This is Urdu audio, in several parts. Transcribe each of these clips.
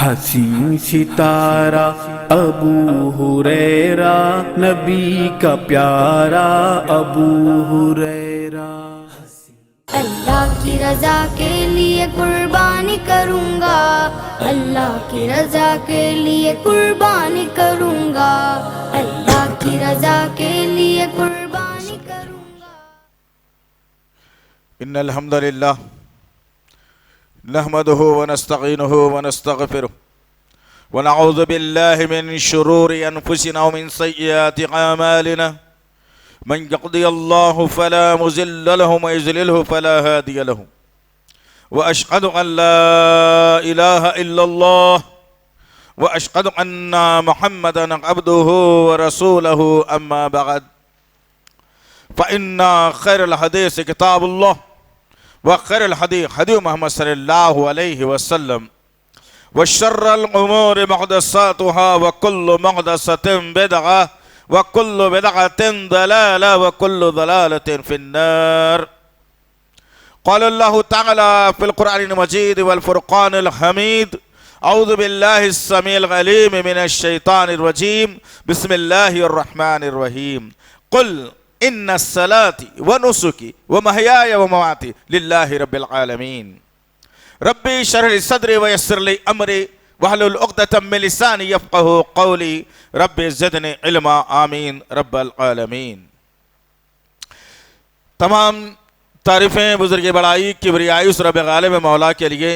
حسین ستارہ ابو ہریرہ، نبی کا پیارا ابو ہریرہ۔ اللہ کی رضا کے لیے قربانی کروں گا، اللہ کی رضا کے لیے قربانی کروں گا، اللہ کی رضا کے لیے قربانی کروں گا۔ ان الحمد للہ نحمده ونستعینه ونستغفره ونعوذ بالله من شرور انفسنا ومن سیئات اعمالنا، من يهده الله فلا مضل له ومن يضلل فلا هادي له، واشهد ان لا اله الا الله واشهد ان محمدا عبده ورسوله، اما بعد فان خير الحديث كتاب الله وخير الهدي هدي محمد صلى الله عليه وسلم، وشر الامور محدثاتها وكل محدثة بدعة وكل بدعة ضلالة وكل ضلالة في النار۔ قال الله تعالى في القرآن المجيد والفرقان الحميد: اعوذ بالله السميع العليم من الشيطان الرجيم، بسم الله الرحمن الرحيم، قل ان الصلاة ونسكي ومحياي ومماتي لله رب العالمين، ربي اشرح لي صدري ويسر لي امري واحلل عقدة من لساني يفقهوا قولي، رب زدني علما، آمین رب العالمین۔ تمام تعریفیں بزرگ بڑائی کبریائی اس رب غالب مولا کے لیے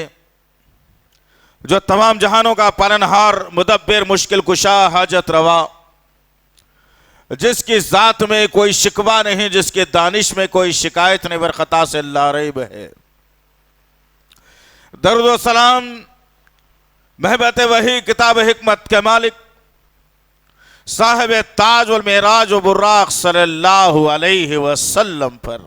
جو تمام جہانوں کا پالنہار، مدبر، مشکل کشا، حاجت روا، جس کی ذات میں کوئی شکوہ نہیں، جس کے دانش میں کوئی شکایت نہیں، برخطا سے لا ریب ہے۔ درود و سلام محبت وحی کتاب حکمت کے مالک، صاحب تاج والمعراج و براق صلی اللہ علیہ وسلم پر،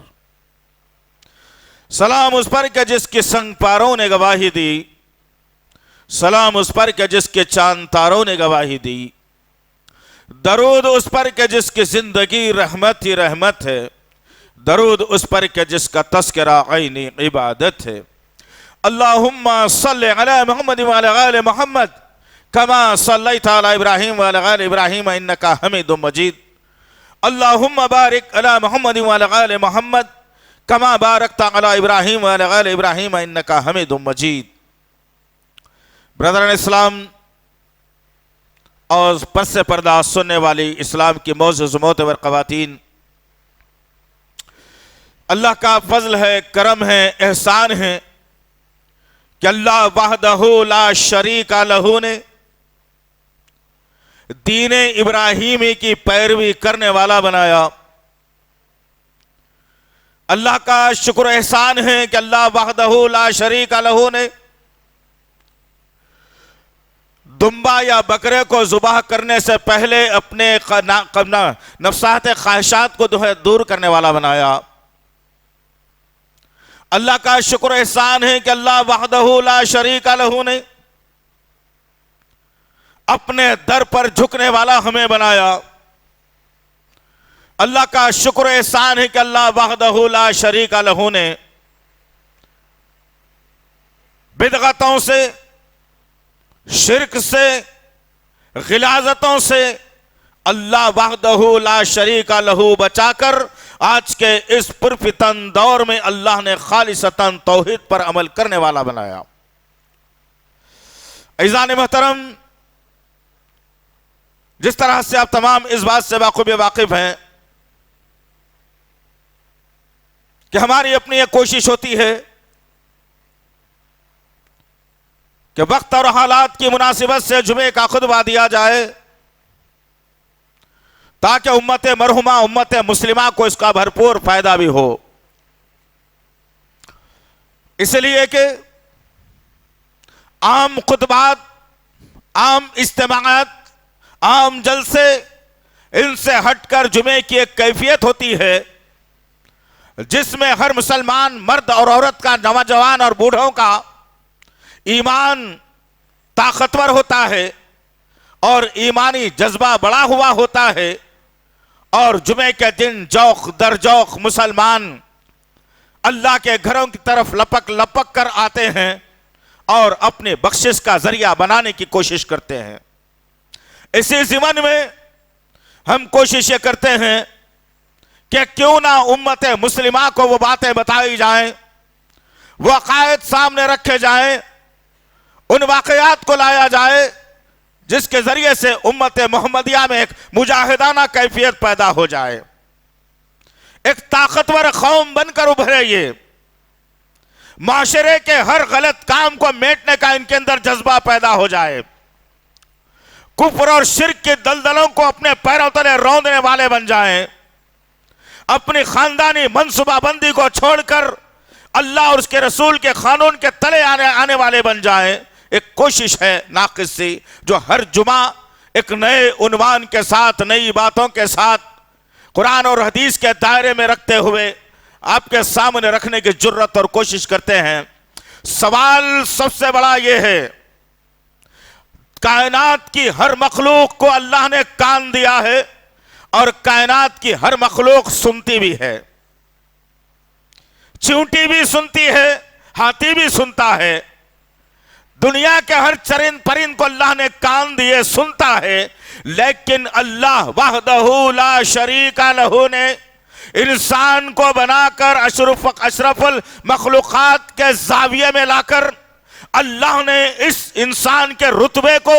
سلام اس پر کہ جس کے سنگ پاروں نے گواہی دی، سلام اس پر کہ جس کے چاند تاروں نے گواہی دی، درود اس پر کہ جس کی زندگی رحمت ہی رحمت ہے، درود اس پر کہ جس کا تذکرہ عینی عبادت ہے۔ اللہم صلی علی محمد وعلی آل محمد کما صلیت علی ابراہیم وعلی آل ابراہیم انکا حمید مجید، اللہم بارک علی محمد وعلی آل محمد کما بارکت علی ابراہیم وعلی آل ابراہیم انکا حمید مجید۔ برادران اسلام اور پس پردہ سننے والی اسلام کی معزز معتبر خواتین، اللہ کا فضل ہے، کرم ہے، احسان ہے کہ اللہ وحدہ لا شریک لہ نے دین ابراہیمی کی پیروی کرنے والا بنایا۔ اللہ کا شکر و احسان ہے کہ اللہ وحدہ لا شریک لہ نے دمبا یا بکرے کو ذبح کرنے سے پہلے اپنے نفسات خواہشات کو دور کرنے والا بنایا۔ اللہ کا شکر احسان ہے کہ اللہ وحدہ لا شریک لہ نے اپنے در پر جھکنے والا ہمیں بنایا۔ اللہ کا شکر احسان ہے کہ اللہ وحدہ لا شریک لہ نے بدعتوں سے، شرک سے، غلاظتوں سے اللہ وحدہ لا شریک لہ بچا کر آج کے اس پرفتن دور میں اللہ نے خالصتاً توحید پر عمل کرنے والا بنایا۔ عزیزان محترم، جس طرح سے آپ تمام اس بات سے باخوبی واقف ہیں کہ ہماری اپنی ایک کوشش ہوتی ہے کہ وقت اور حالات کی مناسبت سے جمعے کا خطبہ دیا جائے تاکہ امت مرحومہ، امت مسلمہ کو اس کا بھرپور فائدہ بھی ہو۔ اس لیے کہ عام خطبات، عام اجتماعات، عام جلسے، ان سے ہٹ کر جمعے کی ایک کیفیت ہوتی ہے جس میں ہر مسلمان مرد اور عورت کا، نوجوان اور بوڑھوں کا ایمان طاقتور ہوتا ہے اور ایمانی جذبہ بڑا ہوا ہوتا ہے، اور جمعے کے دن جوق در جوق مسلمان اللہ کے گھروں کی طرف لپک لپک کر آتے ہیں اور اپنے بخشش کا ذریعہ بنانے کی کوشش کرتے ہیں۔ اسی ضمن میں ہم کوشش یہ کرتے ہیں کہ کیوں نہ امت مسلمہ کو وہ باتیں بتائی جائیں، وہ عقائد سامنے رکھے جائیں، ان واقعات کو لایا جائے جس کے ذریعے سے امت محمدیہ میں ایک مجاہدانہ کیفیت پیدا ہو جائے، ایک طاقتور قوم بن کر ابھرے، یہ معاشرے کے ہر غلط کام کو میٹنے کا ان کے اندر جذبہ پیدا ہو جائے، کفر اور شرک کے دلدلوں کو اپنے پیروں تلے روندنے والے بن جائیں، اپنی خاندانی منصوبہ بندی کو چھوڑ کر اللہ اور اس کے رسول کے قانون کے تلے آنے والے بن جائیں۔ ایک کوشش ہے ناقص سی جو ہر جمعہ ایک نئے عنوان کے ساتھ، نئی باتوں کے ساتھ، قرآن اور حدیث کے دائرے میں رکھتے ہوئے آپ کے سامنے رکھنے کی جرت اور کوشش کرتے ہیں۔ سوال سب سے بڑا یہ ہے، کائنات کی ہر مخلوق کو اللہ نے کان دیا ہے اور کائنات کی ہر مخلوق سنتی بھی ہے، چیونٹی بھی سنتی ہے، ہاتھی بھی سنتا ہے، دنیا کے ہر چرند پرند کو اللہ نے کان دیے، سنتا ہے، لیکن اللہ وحدہ لا شریک لہ نے انسان کو بنا کر اشرف المخلوقات کے زاویے میں لا کر اللہ نے اس انسان کے رتبے کو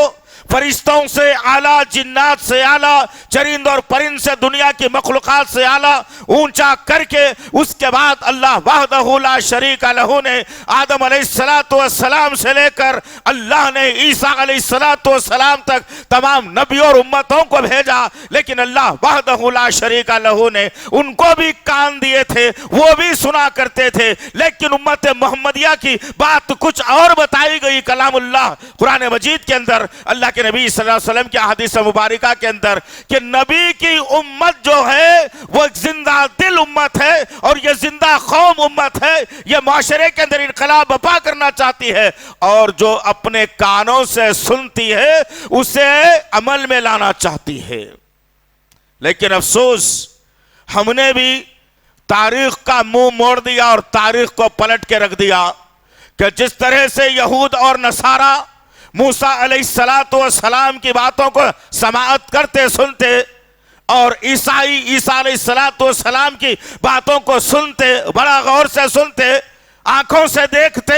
فرشتوں سے اعلیٰ، جنات سے اعلیٰ، چرند اور پرند سے، دنیا کی مخلوقات سے اعلیٰ اونچا کر کے اس کے بعد اللہ وحدہ لا شریک لہ نے آدم علیہ السلام سے لے کر اللہ نے عیسیٰ علیہ السلام تک تمام نبیوں اور امتوں کو بھیجا، لیکن اللہ وحدہ لا شریک لہ نے ان کو بھی کان دیے تھے، وہ بھی سنا کرتے تھے، لیکن امت محمدیہ کی بات کچھ اور بتائی گئی کلام اللہ قرآن مجید کے اندر، اللہ کے نبی صلی اللہ علیہ وسلم کی احادیث مبارکہ کے اندر، کہ نبی کی امت جو ہے وہ ایک زندہ دل امت ہے اور یہ زندہ قوم امت ہے، یہ معاشرے کے اندر انقلاب برپا کرنا چاہتی ہے اور جو اپنے کانوں سے سنتی ہے اسے عمل میں لانا چاہتی ہے۔ لیکن افسوس ہم نے بھی تاریخ کا منہ موڑ دیا اور تاریخ کو پلٹ کے رکھ دیا کہ جس طرح سے یہود اور نصارہ موسیٰ علیہ السلام کی باتوں کو سماعت کرتے سنتے اور عیسیٰ علیہ السلام کی باتوں کو سنتے، بڑا غور سے سنتے، آنکھوں سے دیکھتے،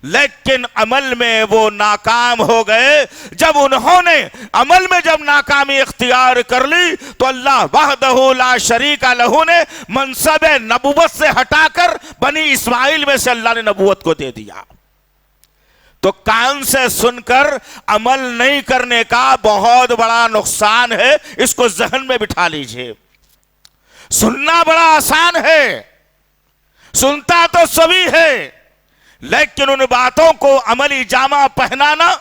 لیکن عمل میں وہ ناکام ہو گئے۔ جب انہوں نے عمل میں جب ناکامی اختیار کر لی تو اللہ وحدہ لا شریک لہ نے منصب نبوت سے ہٹا کر بنی اسماعیل میں سے اللہ نے نبوت کو دے دیا۔ تو کان سے سن کر عمل نہیں کرنے کا بہت بڑا نقصان ہے، اس کو ذہن میں بٹھا لیجئے۔ سننا بڑا آسان ہے، سنتا تو سبھی ہے، لیکن ان باتوں کو عملی جامہ پہنانا،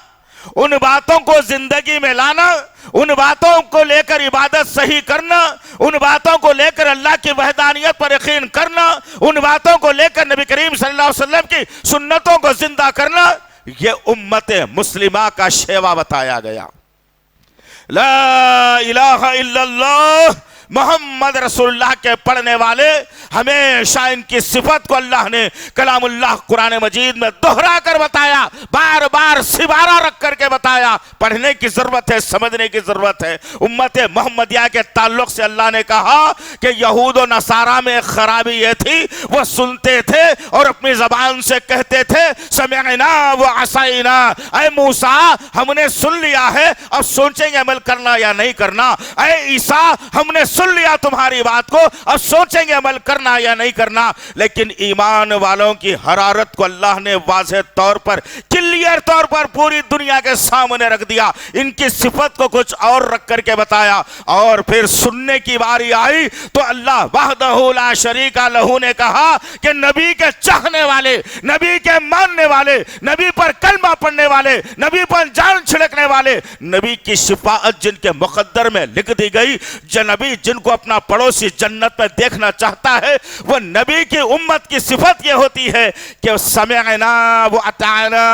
ان باتوں کو زندگی میں لانا، ان باتوں کو لے کر عبادت صحیح کرنا، ان باتوں کو لے کر اللہ کی وحدانیت پر یقین کرنا، ان باتوں کو لے کر نبی کریم صلی اللہ علیہ وسلم کی سنتوں کو زندہ کرنا، یہ امت مسلمہ کا شیوا بتایا گیا۔ لا الہ الا اللہ محمد رسول اللہ کے پڑھنے والے ہمیشہ ان کی صفت کو اللہ نے کلام اللہ قرآن مجید میں دہرا کر بتایا، بار بار سبارہ رکھ کر کے بتایا۔ پڑھنے کی ضرورت ہے، سمجھنے کی ضرورت ہے۔ امت محمدیہ کے تعلق سے اللہ نے کہا کہ یہود و نصارہ میں خرابی یہ تھی، وہ سنتے تھے اور اپنی زبان سے کہتے تھے سمعنا وعصینا، اے موسیٰ ہم نے سن لیا ہے، اب سوچیں گے عمل کرنا یا نہیں کرنا۔ اے عیسیٰ ہم نے سن لیا تمہاری بات کو، اب سوچیں گے عمل کرنا یا نہیں کرنا۔ لیکن ایمان والوں کی حرارت کو اللہ نے واضح طور پر، کلیئر طور پر پوری دنیا کے سامنے رکھ دیا، ان کی صفت کو کچھ اور رکھ کر کے بتایا۔ اور پھر سننے کی باری آئی تو اللہ وحدہ لا شریک لہ نے کہا کہ نبی کے چاہنے والے، نبی کے ماننے والے، نبی پر کلمہ پڑھنے والے، نبی پر جان چھڑکنے والے، نبی کی شفاعت جن کے مقدر میں لکھ دی گئی، نبی جن کو اپنا پڑوسی جنت میں دیکھنا چاہتا ہے، وہ نبی کی امت کی صفت یہ ہوتی ہے کہ سمعنا واطعنا،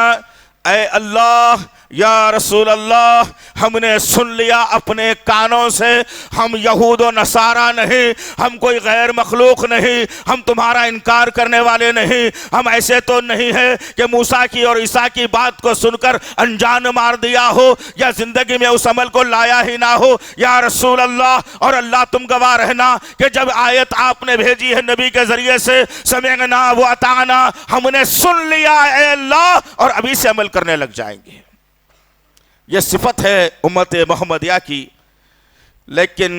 اے اللہ یا رسول اللہ ہم نے سن لیا اپنے کانوں سے، ہم یہود و نصارہ نہیں، ہم کوئی غیر مخلوق نہیں، ہم تمہارا انکار کرنے والے نہیں، ہم ایسے تو نہیں ہے کہ موسیٰ کی اور عیسیٰ کی بات کو سن کر انجان مار دیا ہو یا زندگی میں اس عمل کو لایا ہی نہ ہو۔ یا رسول اللہ، اور اللہ تم گواہ رہنا کہ جب آیت آپ نے بھیجی ہے نبی کے ذریعے سے، سمعنا و اطعنا، ہم نے سن لیا اے اللہ اور ابھی سے عمل کرنے لگ جائیں گے۔ یہ صفت ہے امت محمدیہ کی۔ لیکن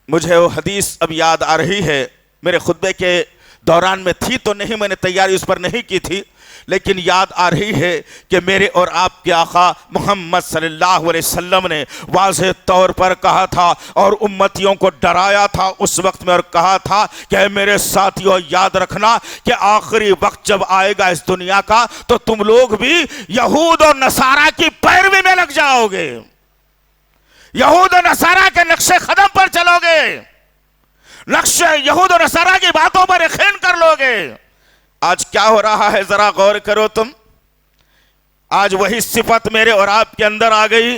مجھے وہ حدیث اب یاد آ رہی ہے، میرے خطبے کے دوران میں تھی تو نہیں، میں نے تیاری اس پر نہیں کی تھی، لیکن یاد آ رہی ہے کہ میرے اور آپ کے آقا محمد صلی اللہ علیہ وسلم نے واضح طور پر کہا تھا اور امتیوں کو ڈرایا تھا اس وقت میں، اور کہا تھا کہ اے میرے ساتھیوں یاد رکھنا کہ آخری وقت جب آئے گا اس دنیا کا تو تم لوگ بھی یہود اور نصارہ کی پیروی میں لگ جاؤ گے، یہود و نصارہ کے نقش قدم پر چلو گے، نقش یہود و نصارہ کی باتوں پر یقین کر لو گے۔ آج کیا ہو رہا ہے ذرا غور کرو تم، آج وہی صفت میرے اور آپ کے اندر آ گئی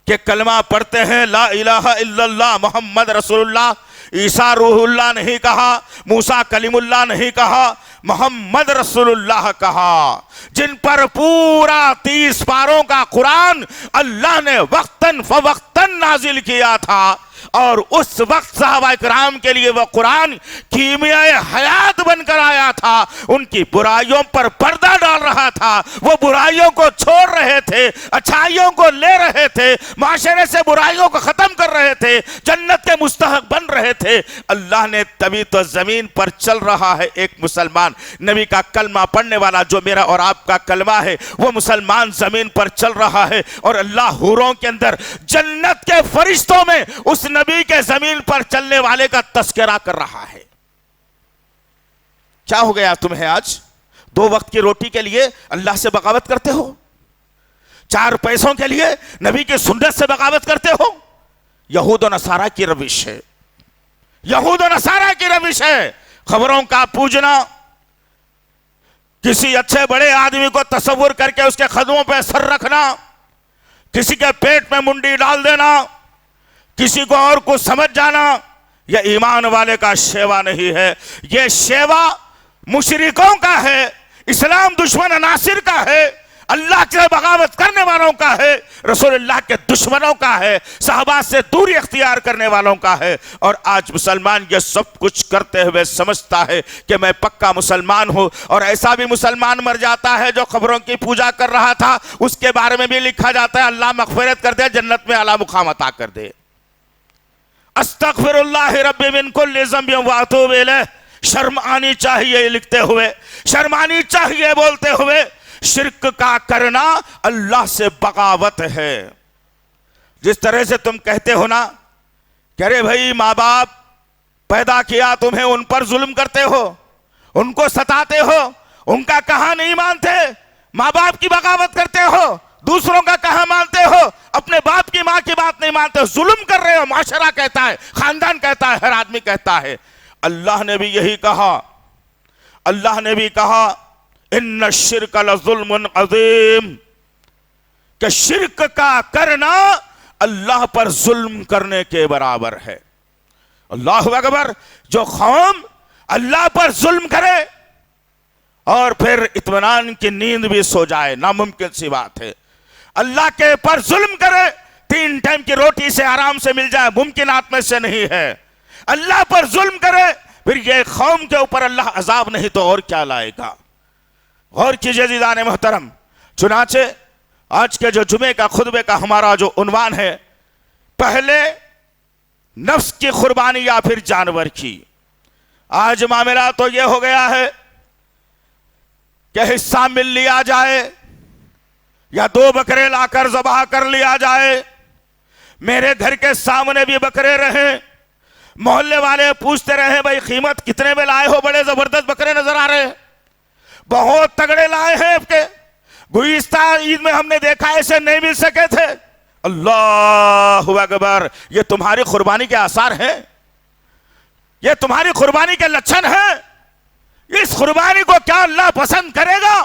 کہ کلمہ پڑھتے ہیں لا الہ الا اللہ محمد رسول اللہ، عیسیٰ روح اللہ نہیں کہا، موسیٰ کلیم اللہ نہیں کہا، محمد رسول اللہ کہا، جن پر پورا 30 پاروں کا قرآن اللہ نے وقتاً فوقتاً نازل کیا تھا، اور اس وقت صحابہ کرام کے لیے وہ قرآن کیمیائے حیات بن کر آیا تھا، ان کی برائیوں پر پردہ ڈال رہا تھا، وہ برائیوں کو چھوڑ رہے تھے، اچھائیوں کو لے رہے تھے، معاشرے سے برائیوں کو ختم کر رہے تھے، جنت کے مستحق بن رہے تھے۔ اللہ نے تبھی تو زمین پر چل رہا ہے ایک مسلمان، نبی کا کلمہ پڑھنے والا جو میرا اور آپ کا کلمہ ہے، وہ مسلمان زمین پر چل رہا ہے، اور اللہ حوروں کے اندر جنت کے فرشتوں میں اس نبی کے زمین پر چلنے والے کا تذکرہ کر رہا ہے۔ کیا ہو گیا تمہیں آج؟ 2 وقت کی روٹی کے لیے اللہ سے بغاوت کرتے ہو، 4 پیسوں کے لیے نبی کی سنت سے بغاوت کرتے ہو۔ یہود و نصارہ کی روش ہے، یہود و نصارہ کی روش ہے، خبروں کا پوجنا، کسی اچھے بڑے آدمی کو تصور کر کے اس کے قدموں پہ سر رکھنا، کسی کے پیٹ میں منڈی ڈال دینا، کسی کو اور کو سمجھ جانا، یہ ایمان والے کا شیوا نہیں ہے، یہ شیوا مشرکوں کا ہے، اسلام دشمن عناصر کا ہے، اللہ کے بغاوت کرنے والوں کا ہے، رسول اللہ کے دشمنوں کا ہے، صحابہ سے دوری اختیار کرنے والوں کا ہے۔ اور آج مسلمان یہ سب کچھ کرتے ہوئے سمجھتا ہے کہ میں پکا مسلمان ہوں، اور ایسا بھی مسلمان مر جاتا ہے جو قبروں کی پوجا کر رہا تھا، اس کے بارے میں بھی لکھا جاتا ہے اللہ مغفرت کر دے، جنت میں اعلیٰ مقام عطا کر دے۔ استغفر اللہ ربی من کل ذنب واتوب الیہ، شرم آنی چاہیے لکھتے ہوئے، شرم آنی چاہیے بولتے ہوئے، شرک کا کرنا اللہ سے بغاوت ہے۔ جس طرح سے تم کہتے ہو نا کہ ارے بھائی ماں باپ پیدا کیا تمہیں، ان پر ظلم کرتے ہو، ان کو ستاتے ہو، ان کا کہاں نہیں مانتے، ماں باپ کی بغاوت کرتے ہو، دوسروں کا کہاں مانتے ہو، اپنے باپ کی ماں کی بات نہیں مانتے، ظلم کر رہے ہو، معاشرہ کہتا ہے، خاندان کہتا ہے، ہر آدمی کہتا ہے۔ اللہ نے بھی یہی کہا، اللہ نے بھی کہا ان الشرک لظلم عظیم، کہ شرک کا کرنا اللہ پر ظلم کرنے کے برابر ہے۔ اللہ اکبر، جو قوم اللہ پر ظلم کرے اور پھر اطمینان کی نیند بھی سو جائے، ناممکن سی بات ہے۔ اللہ کے پر ظلم کرے، 3 ٹائم کی روٹی سے آرام سے مل جائے، ممکنات میں سے نہیں ہے۔ اللہ پر ظلم کرے، پھر یہ قوم کے اوپر اللہ عذاب نہیں تو اور کیا لائے گا۔ غور کیجئے عزیزان محترم، چنانچہ آج کے جو جمعے کا خطبے کا ہمارا جو عنوان ہے، پہلے نفس کی قربانی یا پھر جانور کی۔ آج معاملہ تو یہ ہو گیا ہے کہ حصہ مل لیا جائے یا 2 بکرے لا کر ذبح کر لیا جائے، میرے گھر کے سامنے بھی بکرے رہیں، محلے والے پوچھتے رہے بھائی قیمت کتنے میں لائے ہو، بڑے زبردست بکرے نظر آ رہے ہیں، بہت تگڑے لائے ہیں آپ کے، گزشتہ عید میں ہم نے دیکھا ایسے نہیں مل سکے تھے۔ اللہ اکبر، یہ تمہاری قربانی کے آثار ہیں، یہ تمہاری قربانی کے لچھن ہیں۔ اس قربانی کو کیا اللہ پسند کرے گا؟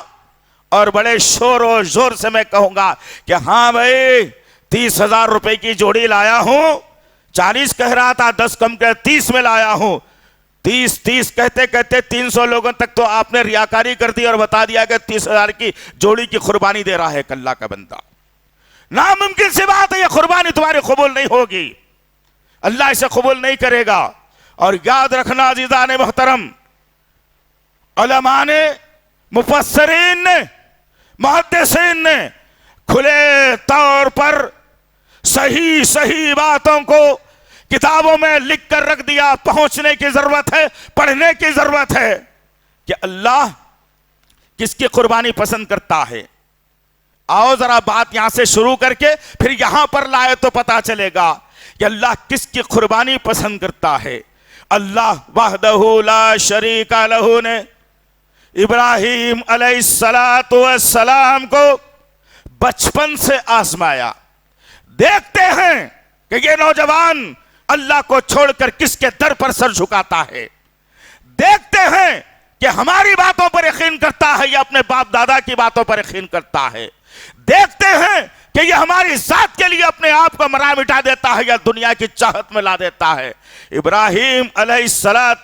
اور بڑے شور و زور سے میں کہوں گا کہ ہاں بھائی 30,000 روپے کی جوڑی لایا ہوں، 40 کہہ رہا تھا، 10 کم کر 30 میں لایا ہوں، 30 کہتے کہتے 300 لوگوں تک تو آپ نے ریاکاری کر دی اور بتا دیا کہ 30,000 کی جوڑی کی قربانی دے رہا ہے ایک اللہ کا بندہ۔ ناممکن سی بات ہے، یہ قربانی تمہاری قبول نہیں ہوگی، اللہ اسے قبول نہیں کرے گا۔ اور یاد رکھنا عزیزان محترم، علماء نے، مفسرین نے، محدثین نے کھلے طور پر صحیح باتوں کو کتابوں میں لکھ کر رکھ دیا۔ پہنچنے کی ضرورت ہے، پڑھنے کی ضرورت ہے کہ اللہ کس کی قربانی پسند کرتا ہے۔ آؤ ذرا بات یہاں سے شروع کر کے پھر یہاں پر لائے تو پتا چلے گا کہ اللہ کس کی قربانی پسند کرتا ہے۔ اللہ وحدہ لا شریک لہ نے ابراہیم علیہ السلام کو بچپن سے آزمایا۔ دیکھتے ہیں کہ یہ نوجوان اللہ کو چھوڑ کر کس کے در پر سر جھکاتا ہے، دیکھتے ہیں کہ ہماری باتوں پر یقین کرتا ہے یا اپنے باپ دادا کی باتوں پر یقین کرتا ہے، دیکھتے ہیں کہ یہ ہماری ذات کے لیے اپنے آپ کو مرا مٹا دیتا ہے یا دنیا کی چاہت میں لا دیتا ہے۔ ابراہیم علیہ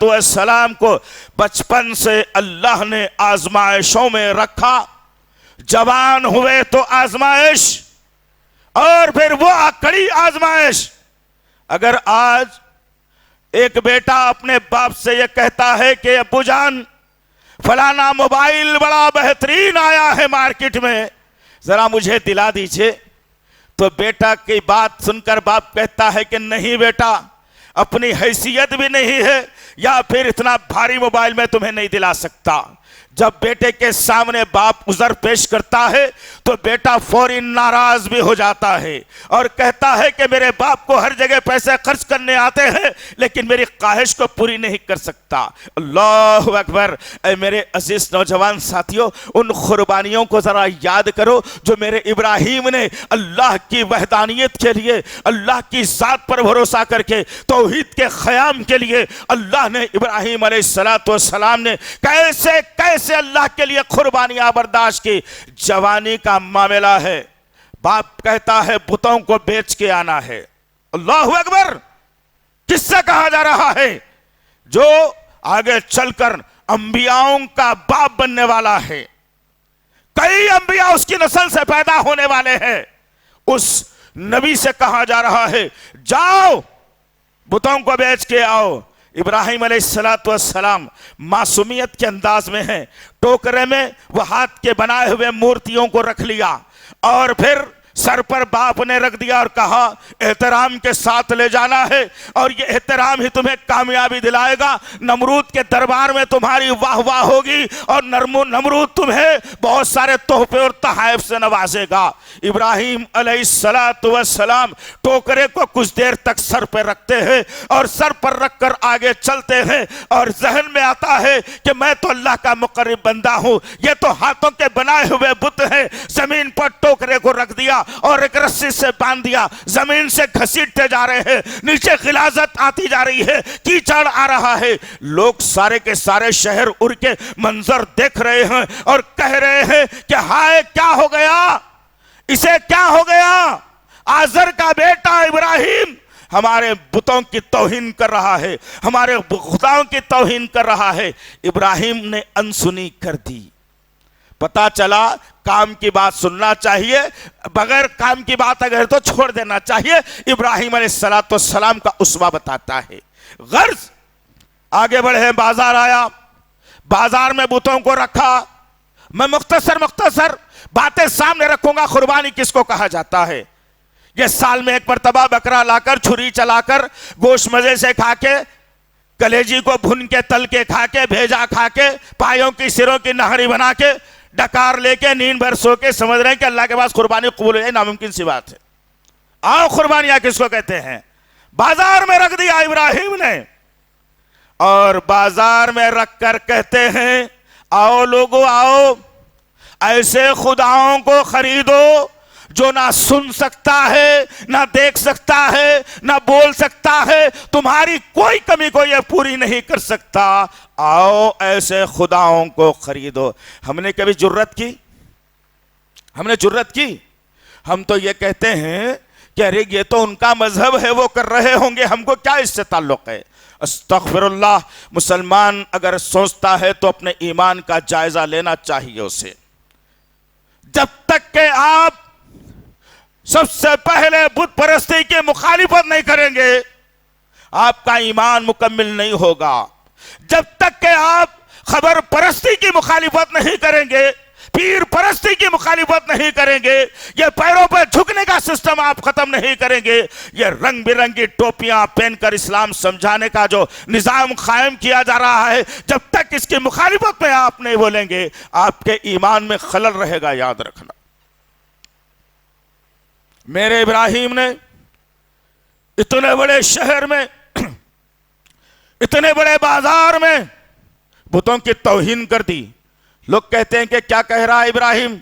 السلام کو بچپن سے اللہ نے آزمائشوں میں رکھا، جوان ہوئے تو آزمائش، اور پھر وہ کڑی آزمائش۔ اگر آج ایک بیٹا اپنے باپ سے یہ کہتا ہے کہ ابو جان فلانا موبائل بڑا بہترین آیا ہے مارکیٹ میں، ذرا مجھے دلا دیجئے، تو بیٹا کی بات سن کر باپ کہتا ہے کہ نہیں بیٹا، اپنی حیثیت بھی نہیں ہے، یا پھر اتنا بھاری موبائل میں تمہیں نہیں دلا سکتا۔ جب بیٹے کے سامنے باپ عذر پیش کرتا ہے تو بیٹا فوری ناراض بھی ہو جاتا ہے اور کہتا ہے کہ میرے باپ کو ہر جگہ پیسے خرچ کرنے آتے ہیں لیکن میری خواہش کو پوری نہیں کر سکتا۔ اللہ اکبر۔ اے میرے عزیز نوجوان ساتھیوں، ان قربانیوں کو ذرا یاد کرو جو میرے ابراہیم نے اللہ کی وحدانیت کے لیے، اللہ کی ذات پر بھروسہ کر کے توحید کے قیام کے لیے اللہ نے ابراہیم علیہ السلام نے کیسے اللہ کے لیے قربانیاں برداشت کی۔ جوانی کا معاملہ ہے، باپ کہتا ہے بتوں کو بیچ کے آنا ہے۔ اللہ اکبر۔ کس سے کہا جا رہا ہے؟ جو آگے چل کر انبیاؤں کا باپ بننے والا ہے، کئی انبیاء اس کی نسل سے پیدا ہونے والے ہیں، اس نبی سے کہا جا رہا ہے جاؤ بتوں کو بیچ کے آؤ۔ ابراہیم علیہ السلام معصومیت کے انداز میں ہیں، ٹوکرے میں وہ ہاتھ کے بنائے ہوئے مورتیوں کو رکھ لیا اور پھر سر پر باپ نے رکھ دیا اور کہا احترام کے ساتھ لے جانا ہے اور یہ احترام ہی تمہیں کامیابی دلائے گا، نمرود کے دربار میں تمہاری واہ واہ ہوگی اور نمرود تمہیں بہت سارے تحفے اور تحائف سے نوازے گا۔ ابراہیم علیہ السلام ٹوکرے کو کچھ دیر تک سر پہ رکھتے ہیں اور سر پر رکھ کر آگے چلتے ہیں اور ذہن میں آتا ہے کہ میں تو اللہ کا مقرب بندہ ہوں، یہ تو ہاتھوں کے بنائے ہوئے بت ہیں۔ زمین پر ٹوکرے کو رکھ دیا اور ایک رسی سے باندھ دیا، زمین سے گھسیٹتے جا رہے ہیں، نیچے غلاظت آتی جا رہی ہے، کیچڑ آ رہا ہے، لوگ سارے کے سارے شہر اڑ کے منظر دیکھ رہے ہیں اور کہہ رہے ہیں کہ ہائے کیا ہو گیا، اسے کیا ہو گیا، آزر کا بیٹا ابراہیم ہمارے بتوں کی توہین کر رہا ہے، ہمارے خداؤں کی توہین کر رہا ہے۔ ابراہیم نے انسنی کر دی۔ پتا چلا کام کی بات سننا چاہیے، بغیر کام کی بات اگر تو چھوڑ دینا چاہیے۔ ابراہیم علیہ السلام کا اسوہ بتاتا ہے۔ غرض آگے بڑھے، بازار آیا، بازار میں بتوں کو رکھا۔ میں مختصر باتیں سامنے رکھوں گا۔ قربانی کس کو کہا جاتا ہے؟ یہ سال میں ایک مرتبہ بکرا لا کر، چھری چلا کر، گوشت مزے سے کھا کے، کلیجی کو بھن کے تل کے کھا کے، بھیجا کھا کے، پایوں کی سروں کی نہری بنا کے، ڈکار لے کے، نیند بھر سو کے، سمجھ رہے ہیں کہ اللہ کے پاس قربانی قبول ہو جائے، ناممکن سی بات ہے۔ آؤ قربانیاں کس کو کہتے ہیں؟ بازار میں رکھ دیا ابراہیم نے اور بازار میں رکھ کر کہتے ہیں آؤ لوگو آؤ، ایسے خداؤں کو خریدو جو نہ سن سکتا ہے، نہ دیکھ سکتا ہے، نہ بول سکتا ہے، تمہاری کوئی کمی کو یہ پوری نہیں کر سکتا، آؤ ایسے خداؤں کو خریدو۔ ہم نے کبھی جرت کی؟ ہم نے جرت کی؟ ہم تو یہ کہتے ہیں کہ ارے یہ تو ان کا مذہب ہے، وہ کر رہے ہوں گے، ہم کو کیا اس سے تعلق ہے؟ استغفر اللہ۔ مسلمان اگر سوچتا ہے تو اپنے ایمان کا جائزہ لینا چاہیے اسے۔ جب تک کہ آپ سب سے پہلے بت پرستی کی مخالفت نہیں کریں گے، آپ کا ایمان مکمل نہیں ہوگا۔ جب تک کہ آپ خبر پرستی کی مخالفت نہیں کریں گے، پیر پرستی کی مخالفت نہیں کریں گے، یہ پیروں پہ جھکنے کا سسٹم آپ ختم نہیں کریں گے، یہ رنگ برنگی ٹوپیاں پہن کر اسلام سمجھانے کا جو نظام قائم کیا جا رہا ہے، جب تک اس کی مخالفت میں آپ نہیں بولیں گے، آپ کے ایمان میں خلل رہے گا، یاد رکھنا۔ میرے ابراہیم نے اتنے بڑے شہر میں، اتنے بڑے بازار میں بتوں کی توہین کر دی۔ لوگ کہتے ہیں کہ کیا کہہ رہا ہے ابراہیم،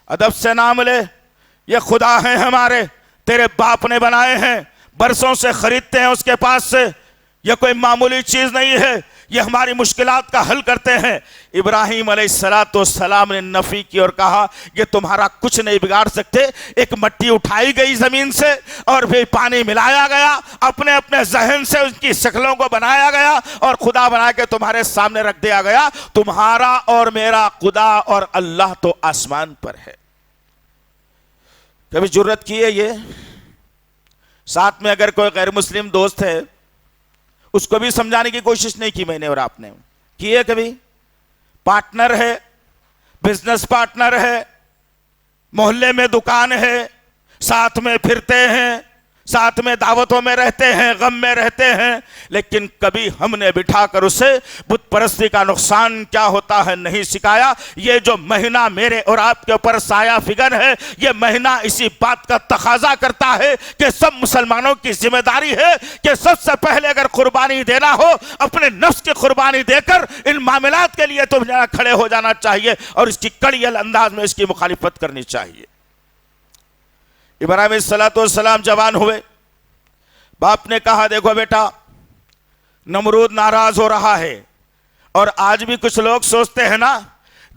ادب سے نام لے، یہ خدا ہیں ہمارے، تیرے باپ نے بنائے ہیں، برسوں سے خریدتے ہیں اس کے پاس سے، یہ کوئی معمولی چیز نہیں ہے، یہ ہماری مشکلات کا حل کرتے ہیں۔ ابراہیم علیہ السلام نے نفی کی اور کہا یہ تمہارا کچھ نہیں بگاڑ سکتے۔ ایک مٹی اٹھائی گئی زمین سے اور پھر پانی ملایا گیا، اپنے اپنے ذہن سے ان کی شکلوں کو بنایا گیا اور خدا بنا کے تمہارے سامنے رکھ دیا گیا۔ تمہارا اور میرا خدا اور اللہ تو آسمان پر ہے۔ کبھی جرت کی ہے یہ؟ ساتھ میں اگر کوئی غیر مسلم دوست ہے اس کو بھی سمجھانے کی کوشش نہیں کی میں نے اور آپ نے کی ہے کبھی؟ پارٹنر ہے، بزنس پارٹنر ہے، محلے میں دکان ہے، ساتھ میں پھرتے ہیں، ساتھ میں دعوتوں میں رہتے ہیں، غم میں رہتے ہیں، لیکن کبھی ہم نے بٹھا کر اسے بت پرستی کا نقصان کیا ہوتا ہے نہیں سکھایا۔ یہ جو مہینہ میرے اور آپ کے اوپر سایہ فگن ہے، یہ مہینہ اسی بات کا تقاضا کرتا ہے کہ سب مسلمانوں کی ذمہ داری ہے کہ سب سے پہلے اگر قربانی دینا ہو، اپنے نفس کی قربانی دے کر ان معاملات کے لیے تو کھڑے ہو جانا چاہیے اور اس کی کڑی انداز میں اس کی مخالفت کرنی چاہیے۔ ابراہیم علیہ السلام جوان ہوئے، باپ نے کہا دیکھو بیٹا نمرود ناراض ہو رہا ہے، اور آج بھی کچھ لوگ سوچتے ہیں نا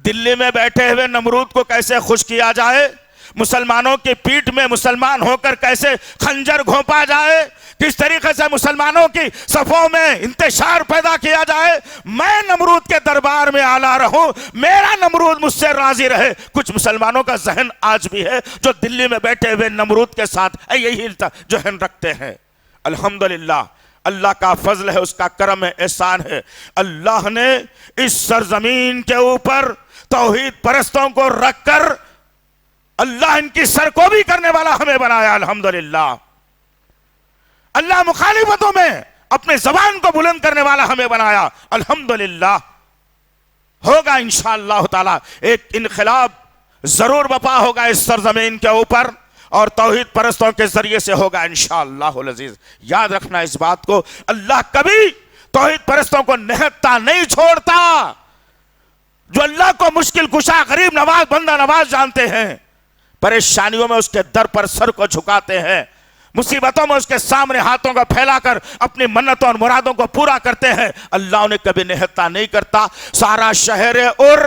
دلی میں بیٹھے ہوئے نمرود کو کیسے خوش کیا جائے، مسلمانوں کی پیٹھ میں مسلمان ہو کر کیسے خنجر گھونپا جائے، کس طریقے سے مسلمانوں کی صفوں میں انتشار پیدا کیا جائے، میں نمرود کے دربار میں آلا رہوں، میرا نمرود مجھ سے راضی رہے۔ کچھ مسلمانوں کا ذہن آج بھی ہے جو دلی میں بیٹھے ہوئے نمرود کے ساتھ یہی ذہن رکھتے ہیں۔ الحمدللہ اللہ کا فضل ہے، اس کا کرم ہے، احسان ہے، اللہ نے اس سرزمین کے اوپر توحید پرستوں کو رکھ کر اللہ ان کی سرکوبی کرنے والا ہمیں بنایا۔ الحمدللہ اللہ مخالفتوں میں اپنے زبان کو بلند کرنے والا ہمیں بنایا۔ الحمدللہ ہوگا انشاءاللہ تعالی ایک انقلاب ضرور برپا ہوگا اس سرزمین کے اوپر، اور توحید پرستوں کے ذریعے سے ہوگا انشاءاللہ العزیز۔ یاد رکھنا اس بات کو، اللہ کبھی توحید پرستوں کو نہتا نہیں چھوڑتا۔ جو اللہ کو مشکل کشا، غریب نواز، بندہ نواز جانتے ہیں، پریشانیوں میں اس کے در پر سر کو جھکاتے ہیں، مصیبتوں میں اس کے سامنے ہاتھوں کو پھیلا کر اپنی منتوں اور مرادوں کو پورا کرتے ہیں، اللہ انہیں کبھی نہتا نہیں کرتا۔ سارا شہر اور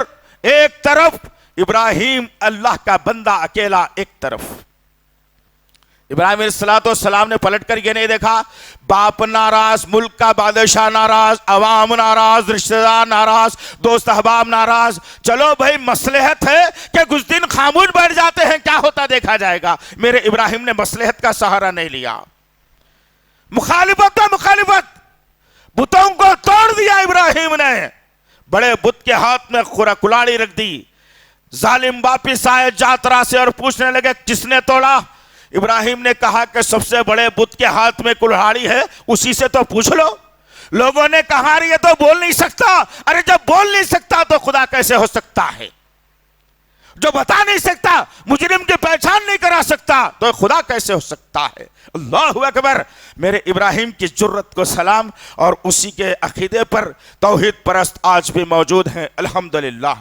ایک طرف، ابراہیم اللہ کا بندہ اکیلا ایک طرف۔ ابراہیم علیہ السلام نے پلٹ کر یہ نہیں دیکھا باپ ناراض، ملک کا بادشاہ ناراض، عوام ناراض، رشتہ دار ناراض، دوست احباب ناراض، چلو بھائی مصلحت ہے کہ کچھ دن خاموش بیٹھ جاتے ہیں، کیا ہوتا دیکھا جائے گا۔ میرے ابراہیم نے مصلحت کا سہارا نہیں لیا، مخالفت تو مخالفت، بتوں کو توڑ دیا ابراہیم نے، بڑے بت کے ہاتھ میں کلاڑی رکھ دی۔ ظالم واپس آئے جاترا سے اور پوچھنے لگے کس نے توڑا؟ ابراہیم نے کہا کہ سب سے بڑے بت کے ہاتھ میں کلہاڑی ہے، اسی سے تو پوچھ لو۔ لوگوں نے کہا یہ تو بول نہیں سکتا۔ ارے جب بول نہیں سکتا تو خدا کیسے ہو سکتا ہے؟ جو بتا نہیں سکتا، مجرم کی پہچان نہیں کرا سکتا، تو خدا کیسے ہو سکتا ہے؟ اللہ اکبر۔ میرے ابراہیم کی جرت کو سلام، اور اسی کے عقیدے پر توحید پرست آج بھی موجود ہیں الحمدللہ۔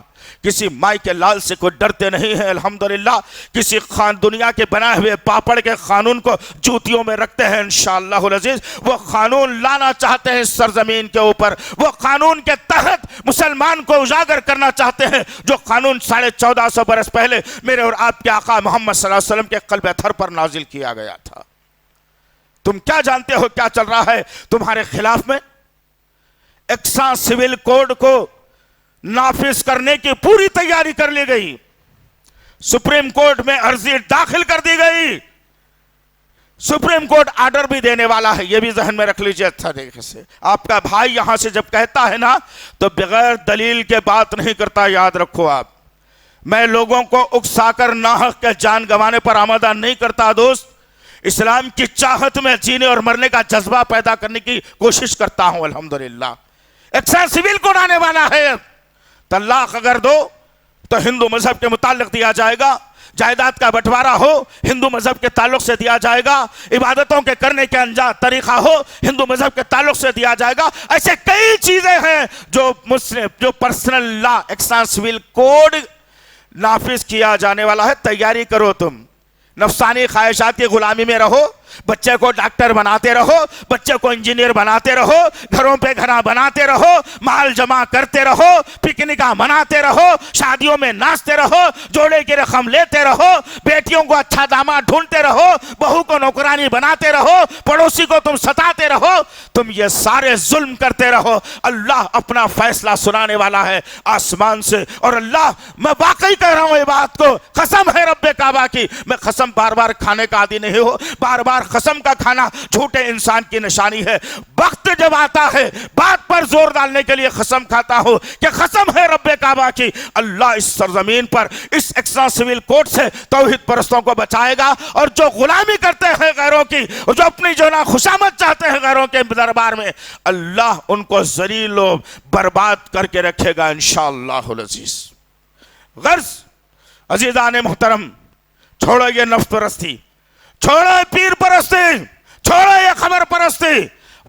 کسی مائی کے لال سے کوئی ڈرتے نہیں ہیں الحمدللہ، کسی دنیا کے بنائے ہوئے پاپڑ کے قانون کو جوتیوں میں رکھتے ہیں انشاءاللہ العزیز۔ وہ قانون لانا چاہتے ہیں اس سرزمین کے اوپر، وہ قانون کے تحت مسلمان کو اجاگر کرنا چاہتے ہیں، جو قانون 1450 برس پہلے میرے اور آپ کے آقا محمد صلی اللہ علیہ وسلم کے قلب اطہر پر نازل کیا گیا تھا۔ تم کیا جانتے ہو کیا چل رہا ہے تمہارے خلاف میں؟ ایکساں سول کوڈ کو نافذ کرنے کی پوری تیاری کر لی گئی، سپریم کورٹ میں عرضی داخل کر دی گئی، سپریم کورٹ آرڈر بھی دینے والا ہے، یہ بھی ذہن میں رکھ لیجئے اچھا طریقے سے۔ آپ کا بھائی یہاں سے جب کہتا ہے نا تو بغیر دلیل کے بات نہیں کرتا، یاد رکھو آپ۔ میں لوگوں کو اکسا کر ناحق کے جان گنوانے پر آمادہ نہیں کرتا دوست، اسلام کی چاہت میں جینے اور مرنے کا جذبہ پیدا کرنے کی کوشش کرتا ہوں الحمدللہ۔ ایکساں سول کوڈ آنے والا ہے، طلاق اگر دو تو ہندو مذہب کے متعلق دیا جائے گا، جائیداد کا بٹوارہ ہو ہندو مذہب کے تعلق سے دیا جائے گا، عبادتوں کے کرنے کے طریقہ ہو ہندو مذہب کے تعلق سے دیا جائے گا۔ ایسے کئی چیزیں ہیں جو پرسنل لا ایکساں سول کوڈ نافذ کیا جانے والا ہے، تیاری کرو تم۔ نفسانی خواہشات کی غلامی میں رہو، بچے کو ڈاکٹر بناتے رہو، بچے کو انجینئر بناتے رہو، گھروں پہ گھر بناتے رہو، مال جمع کرتے رہو، پکنکاں مناتے رہو، شادیوں میں ناچتے رہو، جوڑے کی رقم لیتے رہو، بیٹیوں کو اچھا داماد ڈھونڈتے رہو، بہو کو نوکرانی بناتے رہو، پڑوسی کو تم ستاتے رہو، تم یہ سارے ظلم کرتے رہو۔ اللہ اپنا فیصلہ سنانے والا ہے آسمان سے، اور اللہ، میں واقعی کہہ رہا ہوں یہ بات کو، قسم ہے رب کعبہ کی، میں قسم بار بار کھانے کا عادی نہیں ہو، بار بار قسم کا کھانا جھوٹے انسان کی نشانی ہے۔ وقت جب آتا ہے بات پر زور ڈالنے کے لیے قسم کھاتا ہوں کہ قسم ہے رب کعبہ کی، اللہ اس سرزمین پر اس ایکساں سول کوڈ سے توحید پرستوں کو بچائے گا، اور جو غلامی کرتے ہیں غیروں کی، اور جو اپنی جو نا خوشامد چاہتے ہیں غیروں کے دربار میں، اللہ ان کو ذلیل و برباد کر کے رکھے گا انشاءاللہ العزیز۔ غرض عزیزان محترم، چھوڑو یہ نفس پرستی، چھوڑو پیر پرستی، چھوڑو یہ خبر پرستی۔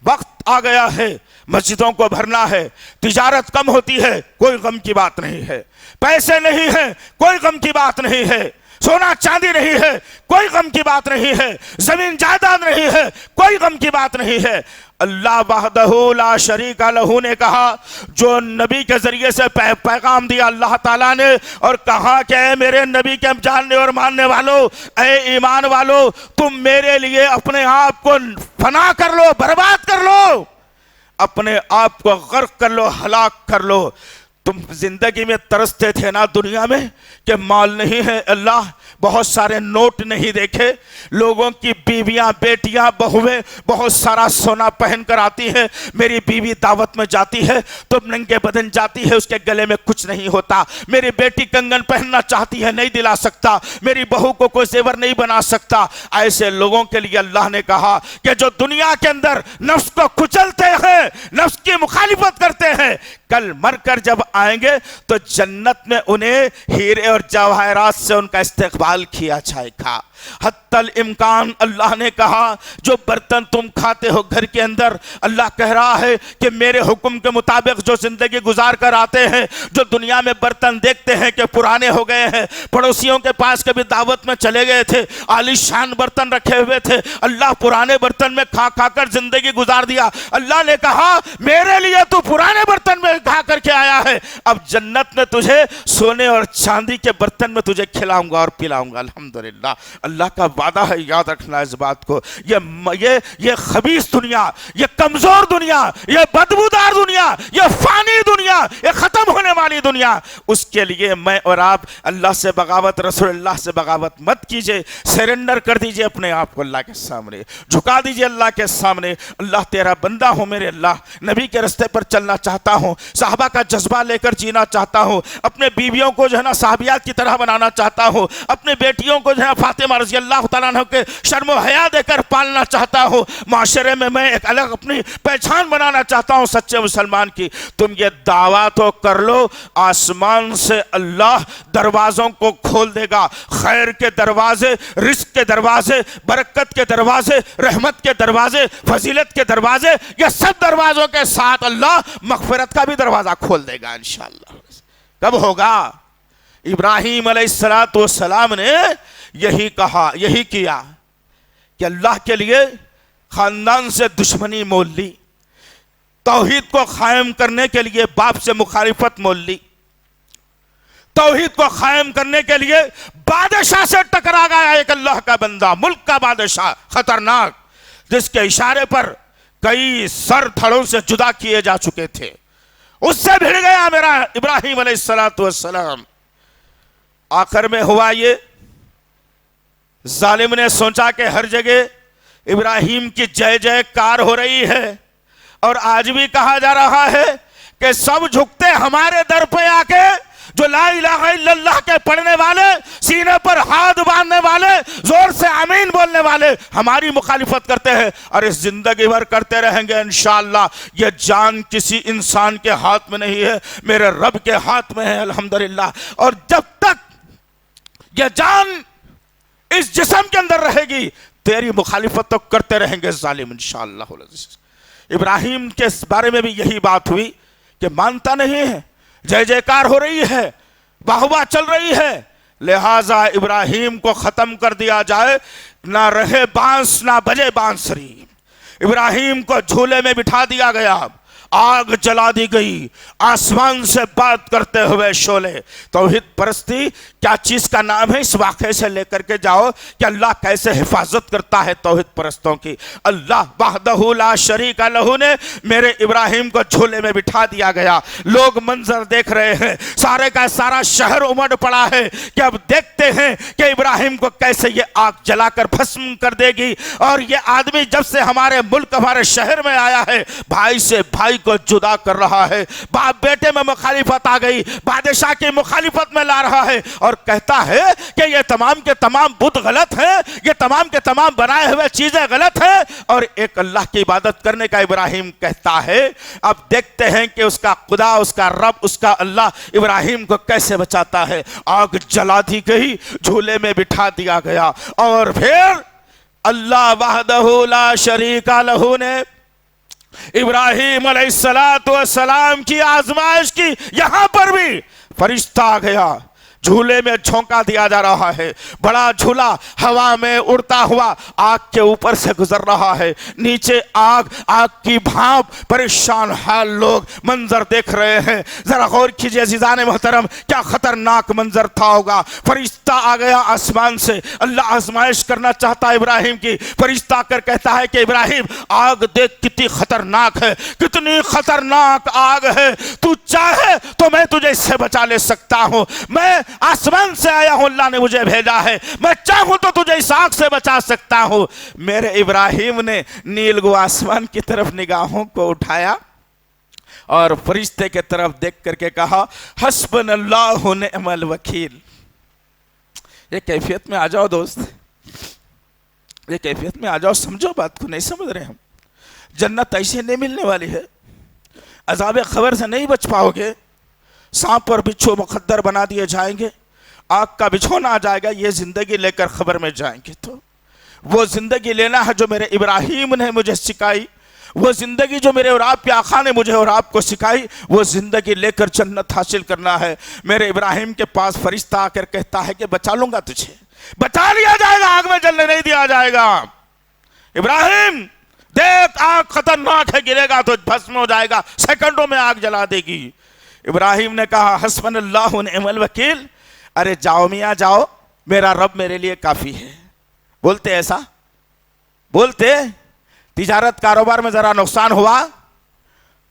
وقت آ گیا ہے مسجدوں کو بھرنا ہے، تجارت کم ہوتی ہے کوئی غم کی بات نہیں ہے، پیسے نہیں ہیں کوئی غم کی بات نہیں ہے، سونا چاندی نہیں ہے کوئی غم کی بات نہیں ہے، زمین جائیداد نہیں ہے کوئی غم کی بات نہیں ہے۔ اللہ وحدہ لا شریک لہ نے کہا، جو نبی کے ذریعے سے پیغام دیا اللہ تعالیٰ نے، اور کہا کہ اے میرے نبی کے جاننے اور ماننے والو، اے ایمان والو، تم میرے لیے اپنے آپ کو فنا کر لو، برباد کر لو، اپنے آپ کو غرق کر لو، ہلاک کر لو۔ تم زندگی میں ترستے تھے نا دنیا میں کہ مال نہیں ہے، اللہ بہت سارے نوٹ نہیں دیکھے، لوگوں کی بیویاں بیٹیاں بہویں بہت سارا سونا پہن کر آتی ہے، میری بیوی دعوت میں جاتی ہے تو ننگے بدن جاتی ہے، اس کے گلے میں کچھ نہیں ہوتا، میری بیٹی کنگن پہننا چاہتی ہے نہیں دلا سکتا، میری بہو کو کوئی زیور نہیں بنا سکتا۔ ایسے لوگوں کے لیے اللہ نے کہا کہ جو دنیا کے اندر نفس کو کچلتے ہیں، نفس کی مخالفت کرتے ہیں، کل مر کر جب آئیں گے تو جنت میں انہیں ہیرے اور جواہرات سے ان کا استقبال کیا جائے گا۔ حتی الامکان اللہ نے کہا جو برتن تم کھاتے ہو گھر کے اندر، اللہ کہہ رہا ہے کہ میرے حکم کے مطابق جو زندگی گزار کر آتے ہیں، جو دنیا میں برتن دیکھتے ہیں کہ پرانے ہو گئے ہیں، پڑوسیوں کے پاس کبھی دعوت میں چلے گئے تھے، عالی شان برتن رکھے ہوئے تھے، اللہ پرانے برتن میں کھا کھا کر زندگی گزار دیا۔ اللہ نے کہا میرے لیے تو پرانے برتن میں کھا کر کے آیا ہے، اب جنت میں تجھے سونے اور چاندی کے برتن میں تجھے کھلاؤں گا اور پلاؤں گا۔ الحمدللہ اللہ کا وعدہ ہے، یاد رکھنا اس بات کو۔ یہ خبیث دنیا، یہ کمزور دنیا، یہ بدبودار دنیا، یہ فانی دنیا، یہ ختم ہونے والی دنیا، اس کے لیے میں اور آپ اللہ سے بغاوت، رسول اللہ سے بغاوت مت کیجئے، سرنڈر کر دیجئے اپنے آپ کو اللہ کے سامنے، جھکا دیجئے اللہ کے سامنے۔ اللہ تیرا بندہ ہوں میرے اللہ، نبی کے رستے پر چلنا چاہتا ہوں، صحابہ کا جذبہ لے کر جینا چاہتا ہوں، اپنے بیویوں کو جو ہے نا صحابیات کی طرح بنانا چاہتا ہوں، اپنے بیٹیوں کو جو ہے فاطمہ رضی اللہ تعالیٰ عنہ کے شرم و حیا دے کر پالنا چاہتا ہوں، معاشرے میں ایک الگ اپنی پہچان بنانا چاہتا ہوں سچے مسلمان کی۔ تم یہ دعویٰ تو کر لو، آسمان سے اللہ دروازوں کو کھول دے گا، خیر کے دروازے، رزق کے دروازے، برکت کے دروازے، رحمت کے دروازے، فضیلت کے دروازے، یہ سب دروازوں کے ساتھ اللہ مغفرت کا بھی دروازہ کھول دے گا انشاءاللہ۔ کب ہوگا؟ ابراہیم علیہ السلام نے یہی کہا، یہی کیا کہ اللہ کے لیے خاندان سے دشمنی مول لی، توحید کو قائم کرنے کے لیے باپ سے مخالفت مول لی، توحید کو قائم کرنے کے لیے بادشاہ سے ٹکرا گیا ایک اللہ کا بندہ، ملک کا بادشاہ خطرناک، جس کے اشارے پر کئی سر دھڑوں سے جدا کیے جا چکے تھے، اس سے بھڑ گیا میرا ابراہیم علیہ السلام۔ آخر میں ہوا یہ، ظالم نے سوچا کہ ہر جگہ ابراہیم کی جے جے کار ہو رہی ہے، اور آج بھی کہا جا رہا ہے کہ سب جھکتے ہمارے در پہ آ کے، جو لا الہ الا اللہ کے پڑھنے والے، سینے پر ہاتھ باندھنے والے، زور سے آمین بولنے والے ہماری مخالفت کرتے ہیں، اور اس زندگی بھر کرتے رہیں گے انشاءاللہ۔ یہ جان کسی انسان کے ہاتھ میں نہیں ہے، میرے رب کے ہاتھ میں ہے الحمدللہ، اور جب تک یہ جان اس جسم کے اندر رہے گی تیری مخالفت تو کرتے رہیں گے ظالم انشاءاللہ۔ ابراہیم کے بارے میں بھی یہی بات ہوئی کہ مانتا نہیں ہے، جے جے کار ہو رہی ہے، واہ واہ چل رہی ہے، لہٰذا ابراہیم کو ختم کر دیا جائے، نہ رہے بانس نہ بجے بانسری۔ ابراہیم کو جھولے میں بٹھا دیا گیا، آگ جلا دی گئی، آسمان سے بات کرتے ہوئے شعلے۔ توحید پرستی کیا چیز کا نام ہے، اس واقعے سے لے کر کے جاؤ کہ اللہ کیسے حفاظت کرتا ہے توحید پرستوں کی۔ اللہ وحدہ لا شریک لہ نے میرے ابراہیم کو جھولے میں بٹھا دیا گیا، لوگ منظر دیکھ رہے ہیں، سارے کا سارا شہر امڑ پڑا ہے کہ اب دیکھتے ہیں کہ ابراہیم کو کیسے یہ آگ جلا کر بھسم کر دے گی۔ اور یہ آدمی جب سے ہمارے ملک ہمارے شہر میں آیا ہے، بھائی سے بھائی کو جدا کر رہا ہے، باپ بیٹے میں مخالفت آ گئی، بادشاہ کی مخالفت میں لا رہا ہے، اور کہتا ہے کہ یہ تمام کے تمام بت غلط ہیں، یہ تمام کے تمام بنائے ہوئے چیزیں غلط ہیں، اور ایک اللہ کی عبادت کرنے کا ابراہیم کہتا ہے۔ اب دیکھتے ہیں کہ اس کا خدا، اس کا رب، اس کا اللہ ابراہیم کو کیسے بچاتا ہے۔ آگ جلا دی گئی، جھولے میں بٹھا دیا گیا، اور پھر اللہ وحدہ لا شریک لہ نے ابراہیم علیہ السلام کی آزمائش کی۔ یہاں پر بھی فرشتہ آ گیا، جھولے میں جھونکا دیا جا رہا ہے، بڑا جھولا ہوا میں اڑتا ہوا آگ کے اوپر سے گزر رہا ہے، نیچے آگ، آگ کی بھاپ، پریشان حال لوگ منظر دیکھ رہے ہیں۔ ذرا غور کیجئے عزیزان محترم، کیا خطرناک منظر تھا ہوگا۔ فرشتہ آ گیا آسمان سے، اللہ آزمائش کرنا چاہتا ہے ابراہیم کی۔ فرشتہ آ کر کہتا ہے کہ ابراہیم آگ دیکھ کتنی خطرناک ہے، کتنی خطرناک آگ ہے، تو چاہے تو میں تجھے اس سے بچا لے سکتا ہوں، میں آسمان سے آیا ہوں، اللہ نے مجھے بھیجا ہے، میں چاہوں تو تجھے اس آگ سے بچا سکتا ہوں۔ میرے ابراہیم نے نیلگو آسمان کی طرف نگاہوں کو اٹھایا اور فرشتے کے طرف دیکھ کر کے کہا حسبنا اللہ نعم الوکیل۔ یہ کیفیت میں آ جاؤ دوست، یہ کیفیت میں آ جاؤ، سمجھو بات کو، نہیں سمجھ رہے ہم۔ جنت ایسے نہیں ملنے والی ہے، عذاب قبر سے نہیں بچ پاؤ گے، سانپ اور بچھو مقدر بنا دیے جائیں گے، آگ کا بچھونا آ جائے گا، یہ زندگی لے کر قبر میں جائیں گے۔ تو وہ زندگی لینا ہے جو میرے ابراہیم نے مجھے سکھائی، وہ زندگی جو میرے اور آپ کے آقا نے مجھے اور آپ کو سکھائی، وہ زندگی لے کر جنت حاصل کرنا ہے۔ میرے ابراہیم کے پاس فرشتہ آ کر کہتا ہے کہ بچا لوں گا تجھے، بچا لیا جائے گا، آگ میں جلنے نہیں دیا جائے گا۔ ابراہیم دیکھ آگ خطرناک ہے، گرے گا تو بھسم ہو جائے گا، سیکنڈوں میں آگ جلا دے گی۔ ابراہیم نے کہا حسبنا اللہ نعم الوکیل، ارے جاؤ میاں جاؤ، میرا رب میرے لیے کافی ہے۔ بولتے ایسا، بولتے تجارت کاروبار میں ذرا نقصان ہوا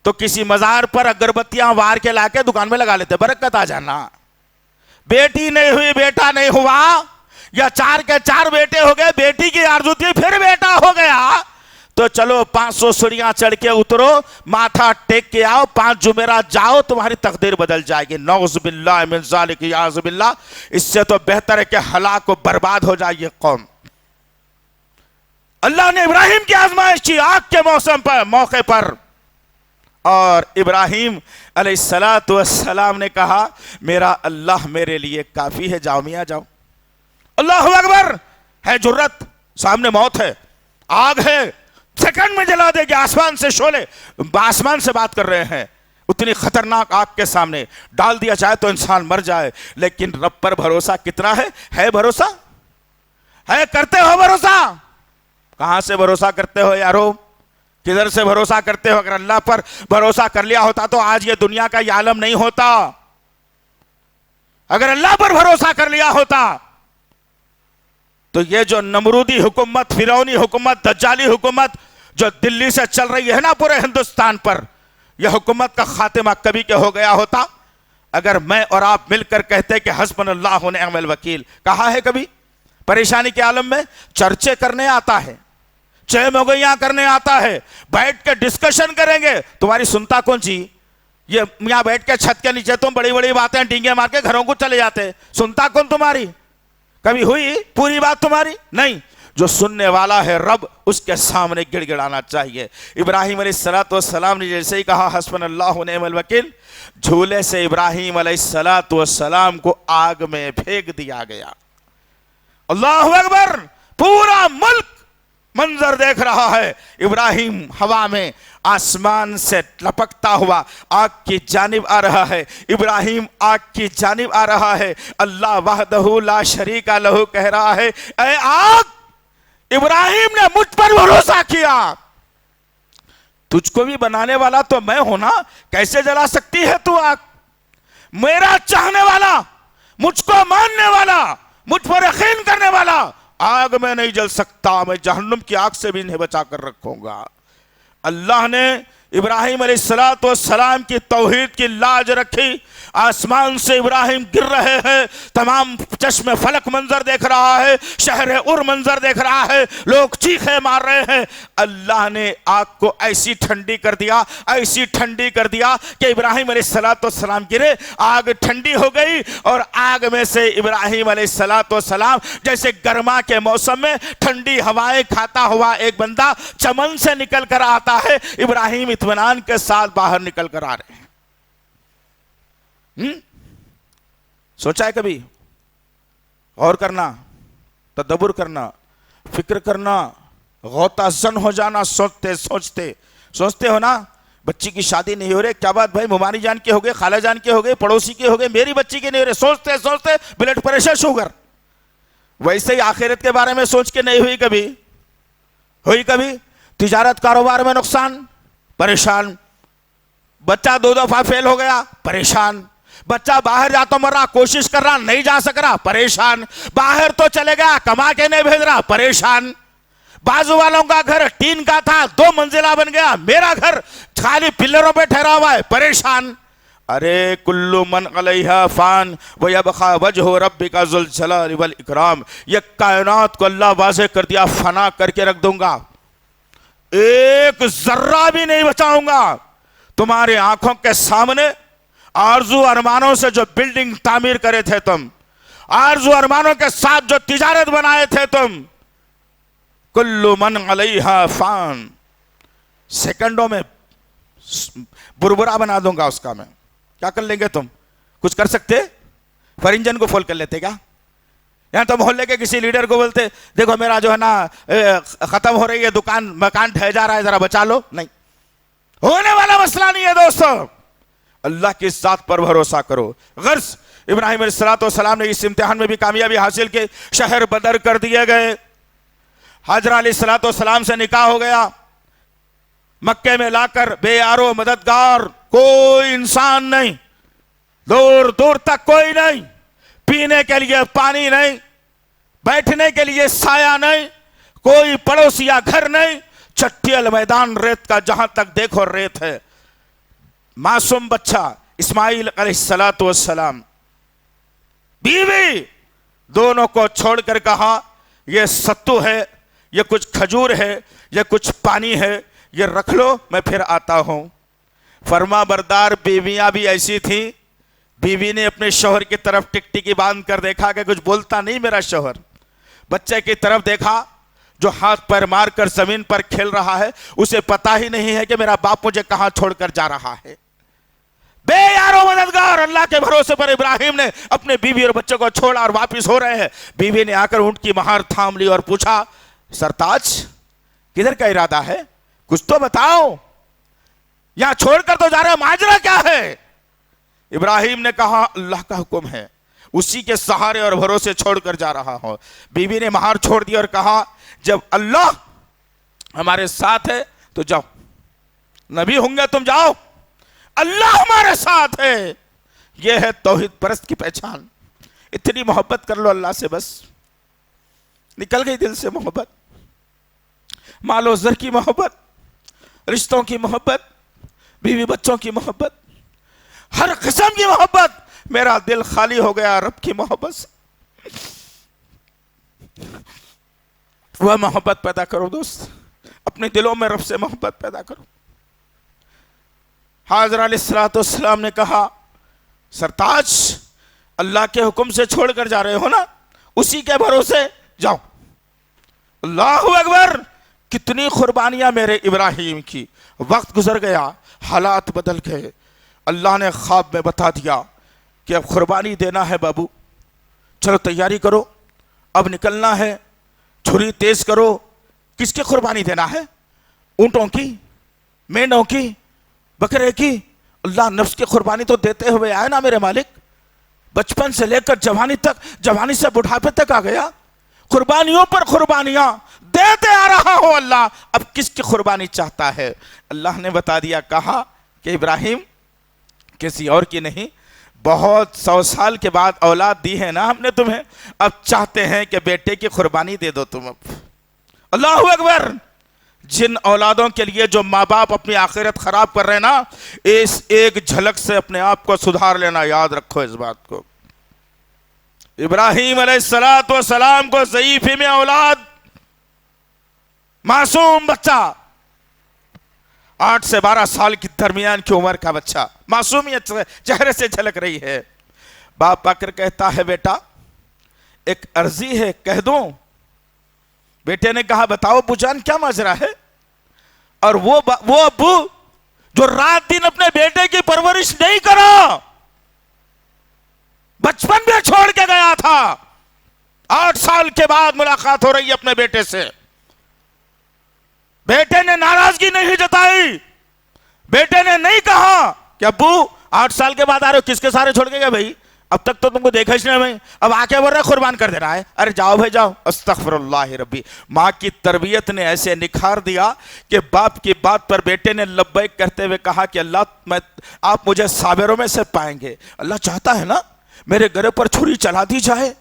تو کسی مزار پر اگربتیاں وار کے لا کے دکان میں لگا لیتے، برکت آ جانا۔ بیٹی نہیں ہوئی، بیٹا نہیں ہوا، یا 4 کے 4 بیٹے ہو گئے، بیٹی کی آرزو تھی پھر بیٹا ہو گیا، تو چلو 500 سڑیاں چڑھ کے اترو، ماتھا ٹیک کے آؤ، 5 جمعرات جاؤ، تمہاری تقدیر بدل جائے گی۔ نعوذ باللہ من ذالک، یعوذ باللہ، اس سے تو بہتر ہے کہ ہلاک و برباد ہو جائے یہ قوم۔ اللہ نے ابراہیم کی آزمائش کی آگ کے موقع پر، اور ابراہیم علیہ السلام نے کہا میرا اللہ میرے لیے کافی ہے، جاؤ میاں جاؤ۔ اللہ اکبر، ہے جرت، سامنے موت ہے، آگ ہے، سیکنڈ میں جلا دے گی، آسمان سے شعلے، آسمان سے بات کر رہے ہیں، اتنی خطرناک آگ کے سامنے ڈال دیا جائے تو انسان مر جائے، لیکن رب پر بھروسہ کتنا ہے بھروسہ؟ ہے؟ کرتے ہو بھروسہ؟ کہاں سے بھروسہ کرتے ہو یارو؟ کدھر سے بھروسہ کرتے ہو؟ اگر اللہ پر بھروسہ کر لیا ہوتا تو آج یہ دنیا کا یہ عالم نہیں ہوتا۔ اگر اللہ پر بھروسہ کر لیا ہوتا تو یہ جو نمرودی حکومت، فرعونی حکومت، دجالی حکومت جو دلی سے چل رہی ہے نا پورے ہندوستان پر، یہ حکومت کا خاتمہ کبھی کے ہو گیا ہوتا اگر میں اور آپ مل کر کہتے کہ حسبنا اللہ و نعم الوکیل۔ کہا ہے کبھی؟ پریشانی کے عالم میں چرچے کرنے آتا ہے، چہ موگیاں کرنے آتا ہے، بیٹھ کے ڈسکشن کریں گے۔ تمہاری سنتا کون جی؟ یہ یہاں بیٹھ کے چھت کے نیچے تم بڑی بڑی باتیں ڈینگے مار کے گھروں کو چلے جاتے، سنتا کون تمہاری؟ کبھی ہوئی پوری بات تمہاری؟ نہیں۔ جو سننے والا ہے رب، اس کے سامنے گڑ گڑانا چاہیے۔ ابراہیم علیہ السلام نے جیسے ہی کہا حسبنا اللہ و نعم الوکیل، جھولے سے ابراہیم علیہ السلام کو آگ میں پھینک دیا گیا۔ اللہ اکبر! پورا ملک منظر دیکھ رہا ہے، ابراہیم ہوا میں آسمان سے لپکتا ہوا آگ کی جانب آ رہا ہے، ابراہیم آگ کی جانب آ رہا ہے۔ اللہ وحدہ لا شریک لہ کہہ رہا ہے، اے آگ، ابراہیم نے مجھ پر بھروسہ کیا، تجھ کو بھی بنانے والا تو میں ہوں نا، کیسے جلا سکتی ہے تو آگ؟ میرا چاہنے والا، مجھ کو ماننے والا، مجھ پر یقین کرنے والا آگ میں نہیں جل سکتا، میں جہنم کی آگ سے بھی انہیں بچا کر رکھوں گا۔ اللہ نے ابراہیم علیہ السلام کی توحید کی لاج رکھی۔ آسمان سے ابراہیم گر رہے ہیں، تمام چشم فلک منظر دیکھ رہا ہے، شہر ار منظر دیکھ رہا ہے، لوگ چیخے مار رہے ہیں۔ اللہ نے آگ کو ایسی ٹھنڈی کر دیا، ایسی ٹھنڈی کر دیا کہ ابراہیم علیہ السلام گرے، آگ ٹھنڈی ہو گئی، اور آگ میں سے ابراہیم علیہ السلام جیسے گرما کے موسم میں ٹھنڈی ہوائیں کھاتا ہوا ایک بندہ چمن سے نکل کر آتا ہے، ابراہیم اطمینان کے ساتھ باہر نکل کر آ رہے ہیں۔ سوچا ہے کبھی؟ غور کرنا، تدبر کرنا، فکر کرنا، غوطہ زن ہو جانا سوچتے سوچتے۔ سوچتے ہو نا بچی کی شادی نہیں ہو رہی، کیا بات بھائی، ممانی جان کے ہو گئے، خالہ جان کے ہو گئے، پڑوسی کے ہو گئے، میری بچی کے نہیں ہو رہے، سوچتے سوچتے بلڈ پریشر، شوگر۔ ویسے ہی آخرت کے بارے میں سوچ کے نہیں ہوئی کبھی؟ ہوئی کبھی؟ تجارت کاروبار میں نقصان، پریشان۔ بچہ 2 دفعہ فیل ہو گیا، پریشان۔ بچہ باہر جاتا مر رہا، کوشش کر رہا، نہیں جا سک رہا، پریشان۔ باہر تو چلے گیا، کما کے نہیں بھیج رہا، پریشان۔ بازو والوں کا گھر ٹین کا تھا، 2 منزلہ بن گیا، میرا گھر خالی پلروں پہ ٹھہرا ہوا ہے، پریشان۔ ارے کل من علیہا فان ویبقى وجہ ربک ذو الجلال والاکرام، یہ کائنات کو اللہ واضح کر دیا، فنا کر کے رکھ دوں گا، ایک ذرہ بھی نہیں بچاؤں گا۔ تمہاری آنکھوں کے سامنے آرزو ارمانوں سے جو بلڈنگ تعمیر کرے تھے تم، آرزو ارمانوں کے ساتھ جو تجارت بنائے تھے تم، کل من علیہا فان، سیکنڈوں میں بربرا بنا دوں گا اس کا میں۔ کیا کر لیں گے تم؟ کچھ کر سکتے؟ فائر انجن کو فول کر لیتے کیا؟ یہاں تو محلے کے کسی لیڈر کو بولتے دیکھو میرا جو ہے نا ختم ہو رہی ہے دکان، مکان ڈھہ جا رہا ہے، ذرا بچا لو؟ نہیں، ہونے والا مسئلہ نہیں ہے دوستو۔ اللہ کی ذات پر بھروسہ کرو۔ غرض ابراہیم علیہ السلام نے اس امتحان میں بھی کامیابی حاصل کی، شہر بدر کر دیے گئے، حاجرہ علیہ السلام سے نکاح ہو گیا، مکے میں لا کر بے یارو مددگار کوئی انسان نہیں، دور دور تک کوئی نہیں، پینے کے لیے پانی نہیں، بیٹھنے کے لیے سایہ نہیں، کوئی پڑوسی یا گھر نہیں، چٹیل میدان ریت کا، جہاں تک دیکھو ریت ہے۔ معصوم بچہ اسماعیل علیہ السلام، بیوی، دونوں کو چھوڑ کر کہا یہ ستو ہے، یہ کچھ کھجور ہے، یہ کچھ پانی ہے، یہ رکھ لو، میں پھر آتا ہوں۔ فرما بردار بیویاں بھی ایسی تھیں، بیوی نے اپنے شوہر کی طرف ٹکٹکی باندھ کر دیکھا کہ کچھ بولتا نہیں میرا شوہر، بچے کی طرف دیکھا جو ہاتھ پر مار کر زمین پر کھیل رہا ہے، اسے پتا ہی نہیں ہے کہ میرا باپ مجھے کہاں چھوڑ کر جا رہا ہے۔ بے یارو مددگار اللہ کے بھروسے پر ابراہیم نے اپنے بیوی اور بچوں کو چھوڑا اور واپس ہو رہے ہیں۔ بیوی نے آ کر اونٹ کی مہار تھام لی اور پوچھا سرتاج کدھر کا ارادہ ہے، کچھ تو بتاؤ۔ یہاں چھوڑ کر تو جا رہے، ماجرا کیا ہے؟ ابراہیم نے کہا اللہ کا حکم ہے، اسی کے سہارے اور بھروسے چھوڑ کر جا رہا ہوں۔ بیوی نے مہار چھوڑ دیا اور کہا جب اللہ ہمارے ساتھ ہے تو جاؤ، نبی ہوں گے تم جاؤ، اللہ ہمارے ساتھ ہے۔ یہ ہے توحید پرست کی پہچان۔ اتنی محبت کر لو اللہ سے، بس نکل گئی دل سے محبت، مال و زر کی محبت، رشتوں کی محبت، بیوی بچوں کی محبت، ہر قسم کی محبت، میرا دل خالی ہو گیا رب کی محبت سے۔ وہ محبت پیدا کرو دوست، اپنے دلوں میں رب سے محبت پیدا کرو۔ حضرت علیہ السلام نے کہا سرتاج اللہ کے حکم سے چھوڑ کر جا رہے ہو نا، اسی کے بھروسے جاؤ۔ اللہ اکبر، کتنی قربانیاں میرے ابراہیم کی۔ وقت گزر گیا، حالات بدل گئے، اللہ نے خواب میں بتا دیا کہ اب قربانی دینا ہے بابو، چلو تیاری کرو، اب نکلنا ہے، چھری تیز کرو۔ کس کی قربانی دینا ہے؟ اونٹوں کی، مینڈوں کی، بکرے کی؟ اللہ نفس کی قربانی تو دیتے ہوئے آئے نا میرے مالک، بچپن سے لے کر جوانی تک، جوانی سے بڑھاپے تک آ گیا، قربانیوں پر قربانیاں دیتے آ رہا ہو اللہ، اب کس کی قربانی چاہتا ہے؟ اللہ نے بتا دیا، کہا کہ ابراہیم کسی اور کی نہیں، بہت 100 سال کے بعد اولاد دی ہے نا ہم نے تمہیں، اب چاہتے ہیں کہ بیٹے کی قربانی دے دو تم اب۔ اللہ اکبر، جن اولادوں کے لیے جو ماں باپ اپنی آخرت خراب کر رہے ہیں نا، اس ایک جھلک سے اپنے آپ کو سدھار لینا، یاد رکھو اس بات کو۔ ابراہیم علیہ السلام کو ضعیفی میں اولاد، معصوم بچہ، 8 سے 12 سال کی درمیان کی عمر کا بچہ، معصومیت چہرے سے جھلک رہی ہے۔ باپ آ کر کہتا ہے بیٹا ایک عرضی ہے، کہہ دوں؟ بیٹے نے کہا بتاؤ ابو جان کیا ماجرا ہے؟ اور وہ ابو جو رات دن اپنے بیٹے کی پرورش نہیں کرا، بچپن میں چھوڑ کے گیا تھا، 8 سال کے بعد ملاقات ہو رہی ہے اپنے بیٹے سے، بیٹے نے ناراضگی نہیں جتائی، بیٹے نے نہیں کہا کہ ابو 8 سال کے بعد آ رہے ہو، کس کے سارے چھوڑ کے گئے بھائی؟ اب تک تو تم کو دیکھا ہی نہیں، اب آ کے بول رہا ہے قربان کر دے رہا ہے، ارے جاؤ بھائی جاؤ۔ استغفر اللہ ربی۔ ماں کی تربیت نے ایسے نکھار دیا کہ باپ کی بات پر بیٹے نے لبیک کرتے ہوئے کہا کہ اللہ آپ مجھے صابروں میں سے پائیں گے۔ اللہ چاہتا ہے نا میرے گھر پر چھری چلا دی جائے،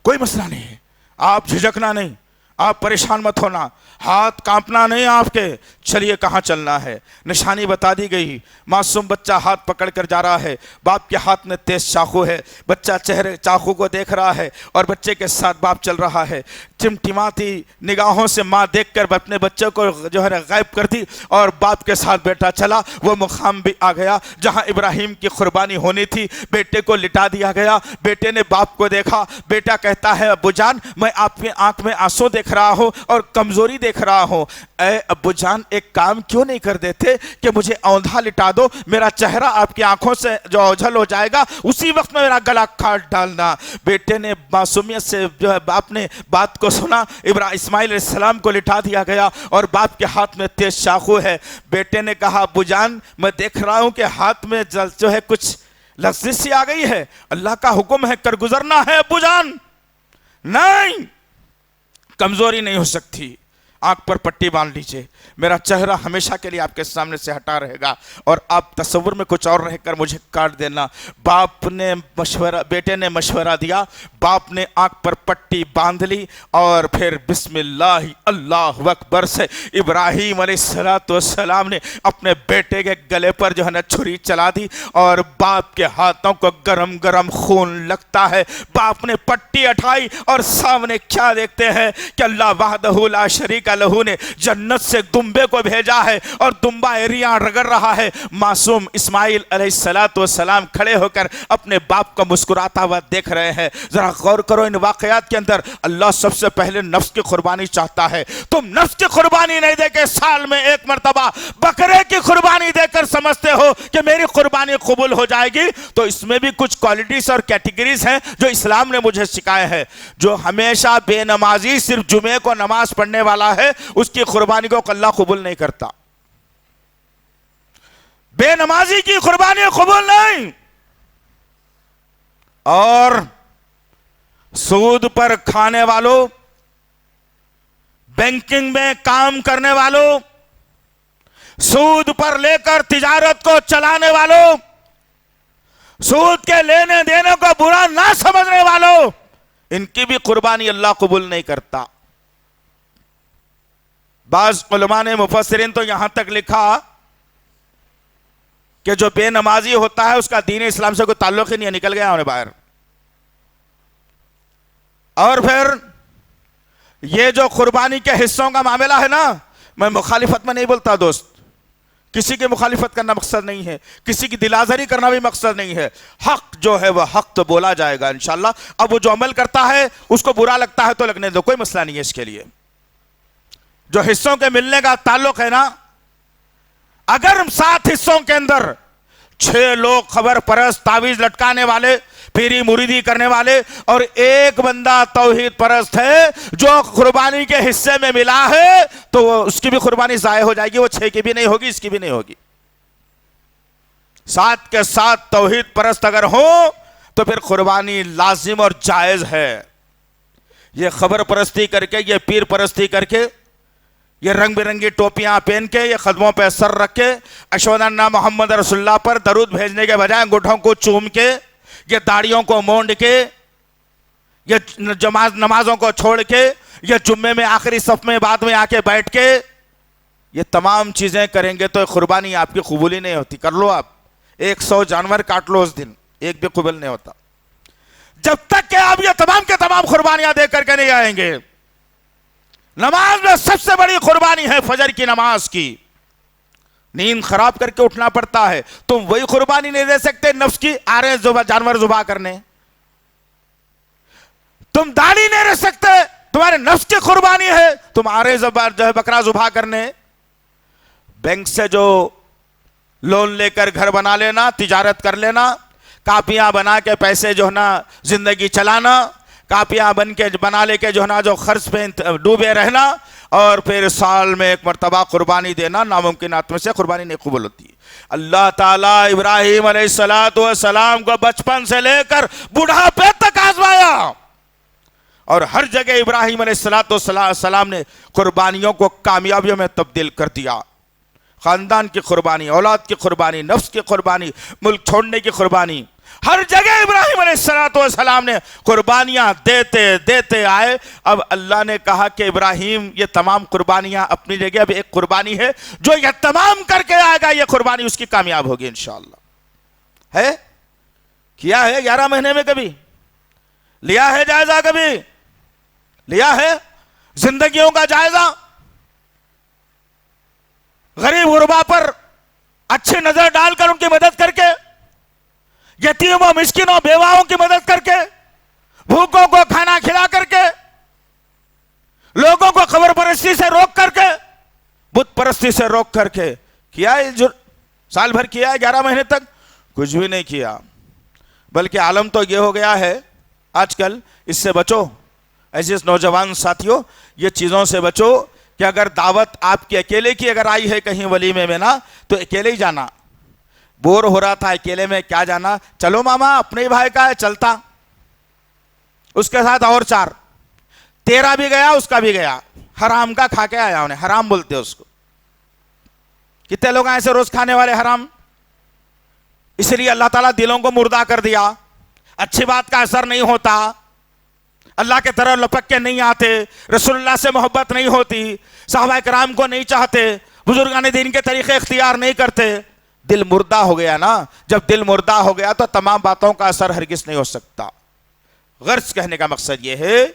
کوئی مسئلہ نہیں ہے، آپ جھجکنا نہیں، آپ پریشان مت ہونا، ہاتھ کانپنا نہیں آپ کے، چلیے کہاں چلنا ہے۔ نشانی بتا دی گئی، معصوم بچہ ہاتھ پکڑ کر جا رہا ہے، باپ کے ہاتھ میں تیز چاقو ہے، بچہ چہرے چاقو کو دیکھ رہا ہے اور بچے کے ساتھ باپ چل رہا ہے۔ ٹمٹماتی نگاہوں سے ماں دیکھ کر اپنے بچے کو جو ہے غائب کر دی اور باپ کے ساتھ بیٹا چلا۔ وہ مقام بھی آ گیا جہاں ابراہیم کی قربانی ہونی تھی، بیٹے کو لٹا دیا گیا۔ بیٹے نے باپ کو دیکھا، بیٹا کہتا ہے ابو جان میں آپ کی آنکھ میں آنسو دیکھ رہا ہوں اور کمزوری دیکھ رہا ہوں، اے ابو جان ایک کام کیوں نہیں کر دیتے کہ مجھے اوندھا لٹا دو، میرا چہرہ آپ کی آنکھوں سے جو اوجھل ہو جائے گا اسی وقت میں میرا گلا کاٹ ڈالنا۔ بیٹے نے معصومیت سے جو ہے باپ نے بات کو سنا، اسماعیل علیہ السلام کو لٹا دیا گیا اور باپ کے ہاتھ میں تیز چاقو ہے۔ بیٹے نے کہا ابو جان میں دیکھ رہا ہوں کہ ہاتھ میں جو ہے کچھ لذت سی آ گئی ہے، اللہ کا حکم ہے کر گزرنا ہے ابو جان۔ نہیں، کمزوری نہیں ہو سکتی، آنکھ پر پٹی باندھ لیجئے، میرا چہرہ ہمیشہ کے لیے آپ کے سامنے سے ہٹا رہے گا اور آپ تصور میں کچھ اور رہ کر مجھے کاٹ دینا۔ باپ نے بیٹے نے مشورہ دیا، باپ نے آنکھ پر پٹی باندھ لی اور پھر بسم اللہ اللہ اکبر سے ابراہیم علیہ السلام نے اپنے بیٹے کے گلے پر جو ہے نا چھری چلا دی اور باپ کے ہاتھوں کو گرم گرم خون لگتا ہے۔ باپ نے پٹی اٹھائی اور سامنے کیا دیکھتے ہیں کہ اللہ وحدہ لا شریک لہو نے جنت سے دمبے کو بھیجا ہے اور دمبا ایریاں رگڑ رہا ہے۔ معصوم اسماعیل علیہ السلام کھڑے ہو کر اپنے باپ کو مسکراتا ہوا دیکھ رہے ہیں۔ ذرا غور کرو ان واقعات کے اندر، اللہ سب سے پہلے نفس کی قربانی چاہتا ہے۔ تم نفس کی قربانی نہیں دے کے سال میں ایک مرتبہ بکرے کی قربانی دے کر سمجھتے ہو کہ میری قربانی قبول ہو جائے گی، تو اس میں بھی کچھ کوالٹیز اور کیٹیگریز ہیں جو اسلام نے مجھے سکھائے ہیں۔ جو ہمیشہ بے نمازی صرف جمعے کو نماز پڑھنے والا ہے، اس کی قربانی کو اللہ قبول نہیں کرتا۔ بے نمازی کی قربانی قبول نہیں، اور سود پر کھانے والوں، بینکنگ میں کام کرنے والوں، سود پر لے کر تجارت کو چلانے والوں، سود کے لینے دینے کو برا نہ سمجھنے والوں، ان کی بھی قربانی اللہ قبول نہیں کرتا۔ بعض علماء نے، مفسرین تو یہاں تک لکھا کہ جو بے نمازی ہوتا ہے اس کا دین اسلام سے کوئی تعلق ہی نہیں ہے، نکل گیا انہیں باہر۔ اور پھر یہ جو قربانی کے حصوں کا معاملہ ہے نا، میں مخالفت میں نہیں بولتا دوست، کسی کی مخالفت کرنا مقصد نہیں ہے، کسی کی دل آزاری کرنا بھی مقصد نہیں ہے، حق جو ہے وہ حق تو بولا جائے گا انشاءاللہ۔ اب وہ جو عمل کرتا ہے اس کو برا لگتا ہے تو لگنے دو، کوئی مسئلہ نہیں ہے اس کے لیے۔ جو حصوں کے ملنے کا تعلق ہے نا، اگر 7 حصوں کے اندر 6 لوگ خبر پرست، تعویذ لٹکانے والے، پیری مریدی کرنے والے، اور ایک بندہ توحید پرست ہے جو قربانی کے حصے میں ملا ہے، تو اس کی بھی قربانی ضائع ہو جائے گی، وہ 6 کی بھی نہیں ہوگی، اس کی بھی نہیں ہوگی۔ 7 کے 7 توحید پرست اگر ہوں تو پھر قربانی لازم اور جائز ہے۔ یہ خبر پرستی کر کے، یہ پیر پرستی کر کے، یہ رنگ برنگی ٹوپیاں پہن کے، یہ قدموں پہ سر رکھ کے، اشہد ان محمد رسول اللہ پر درود بھیجنے کے بجائے انگوٹھوں کو چوم کے، یہ داڑھیوں کو مونڈ کے، یہ نمازوں کو چھوڑ کے، یہ جمعے میں آخری صف میں بعد میں آ کے بیٹھ کے، یہ تمام چیزیں کریں گے تو قربانی آپ کی قبولی نہیں ہوتی۔ کر لو آپ 100 جانور کاٹ لو اس دن، ایک بھی قبول نہیں ہوتا جب تک کہ آپ یہ تمام کے تمام قربانیاں دے کر کے نہیں آئیں گے۔ نماز میں سب سے بڑی قربانی ہے فجر کی نماز کی، نیند خراب کر کے اٹھنا پڑتا ہے، تم وہی قربانی نہیں دے سکتے نفس کی، آ رہے جانور ذبح کرنے، تم داڑھی نہیں رہ سکتے، تمہارے نفس کی قربانی ہے، تم آ رہے جو ہے بکرا ذبح کرنے۔ بینک سے جو لون لے کر گھر بنا لینا، تجارت کر لینا، کاپیاں بنا کے پیسے جو ہے نا زندگی چلانا، کاپیاں بنا لے کے جو ہے نا جو خرچ پہ ڈوبے رہنا، اور پھر سال میں ایک مرتبہ قربانی دینا، ناممکنات میں سے قربانی نہیں قبول ہوتی۔ اللہ تعالیٰ ابراہیم علیہ السلام کو بچپن سے لے کر بڑھاپے تک آزمایا، اور ہر جگہ ابراہیم علیہ السلام نے قربانیوں کو کامیابیوں میں تبدیل کر دیا۔ خاندان کی قربانی، اولاد کی قربانی، نفس کی قربانی، ملک چھوڑنے کی قربانی، ہر جگہ ابراہیم علیہ السلام نے قربانیاں دیتے دیتے آئے۔ اب اللہ نے کہا کہ ابراہیم یہ تمام قربانیاں اپنی جگہ، اب ایک قربانی ہے جو یہ تمام کر کے آئے گا، یہ قربانی اس کی کامیاب ہوگی انشاءاللہ۔ ہے کیا ہے 11 مہینے میں کبھی لیا ہے جائزہ؟ کبھی لیا ہے زندگیوں کا جائزہ؟ غریب غربا پر اچھی نظر ڈال کر ان کی مدد کر کے، یتیموں مسکینوں بیواؤں کی مدد کر کے، بھوکوں کو کھانا کھلا کر کے، لوگوں کو قبر پرستی سے روک کر کے، بت پرستی سے روک کر کے کیا ہے؟ سال بھر کیا ہے 11 مہینے تک؟ کچھ بھی نہیں کیا۔ بلکہ عالم تو یہ ہو گیا ہے آج کل، اس سے بچو ایسے نوجوان ساتھیوں، یہ چیزوں سے بچو کہ اگر دعوت آپ کی اکیلے کی اگر آئی ہے کہیں ولیمے میں نا، تو اکیلے ہی جانا۔ بور ہو رہا تھا اکیلے میں، کیا جانا، چلو ماما اپنے ہی بھائی کا ہے، چلتا، اس کے ساتھ اور 4، تیرا بھی گیا اس کا بھی گیا، حرام کا کھا کے آیا، انہیں حرام بولتے اس کو۔ کتنے لوگ ہیں ایسے روز کھانے والے حرام؟ اس لیے اللہ تعالیٰ دلوں کو مردہ کر دیا، اچھی بات کا اثر نہیں ہوتا، اللہ کے طرف لپک کے نہیں آتے، رسول اللہ سے محبت نہیں ہوتی، صحابہ کرام کو نہیں چاہتے، بزرگان دین کے طریقے اختیار نہیں کرتے، دل مردہ ہو گیا نا۔ جب دل مردہ ہو گیا تو تمام باتوں کا اثر ہرگز نہیں ہو سکتا۔ غرض کہنے کا مقصد یہ ہے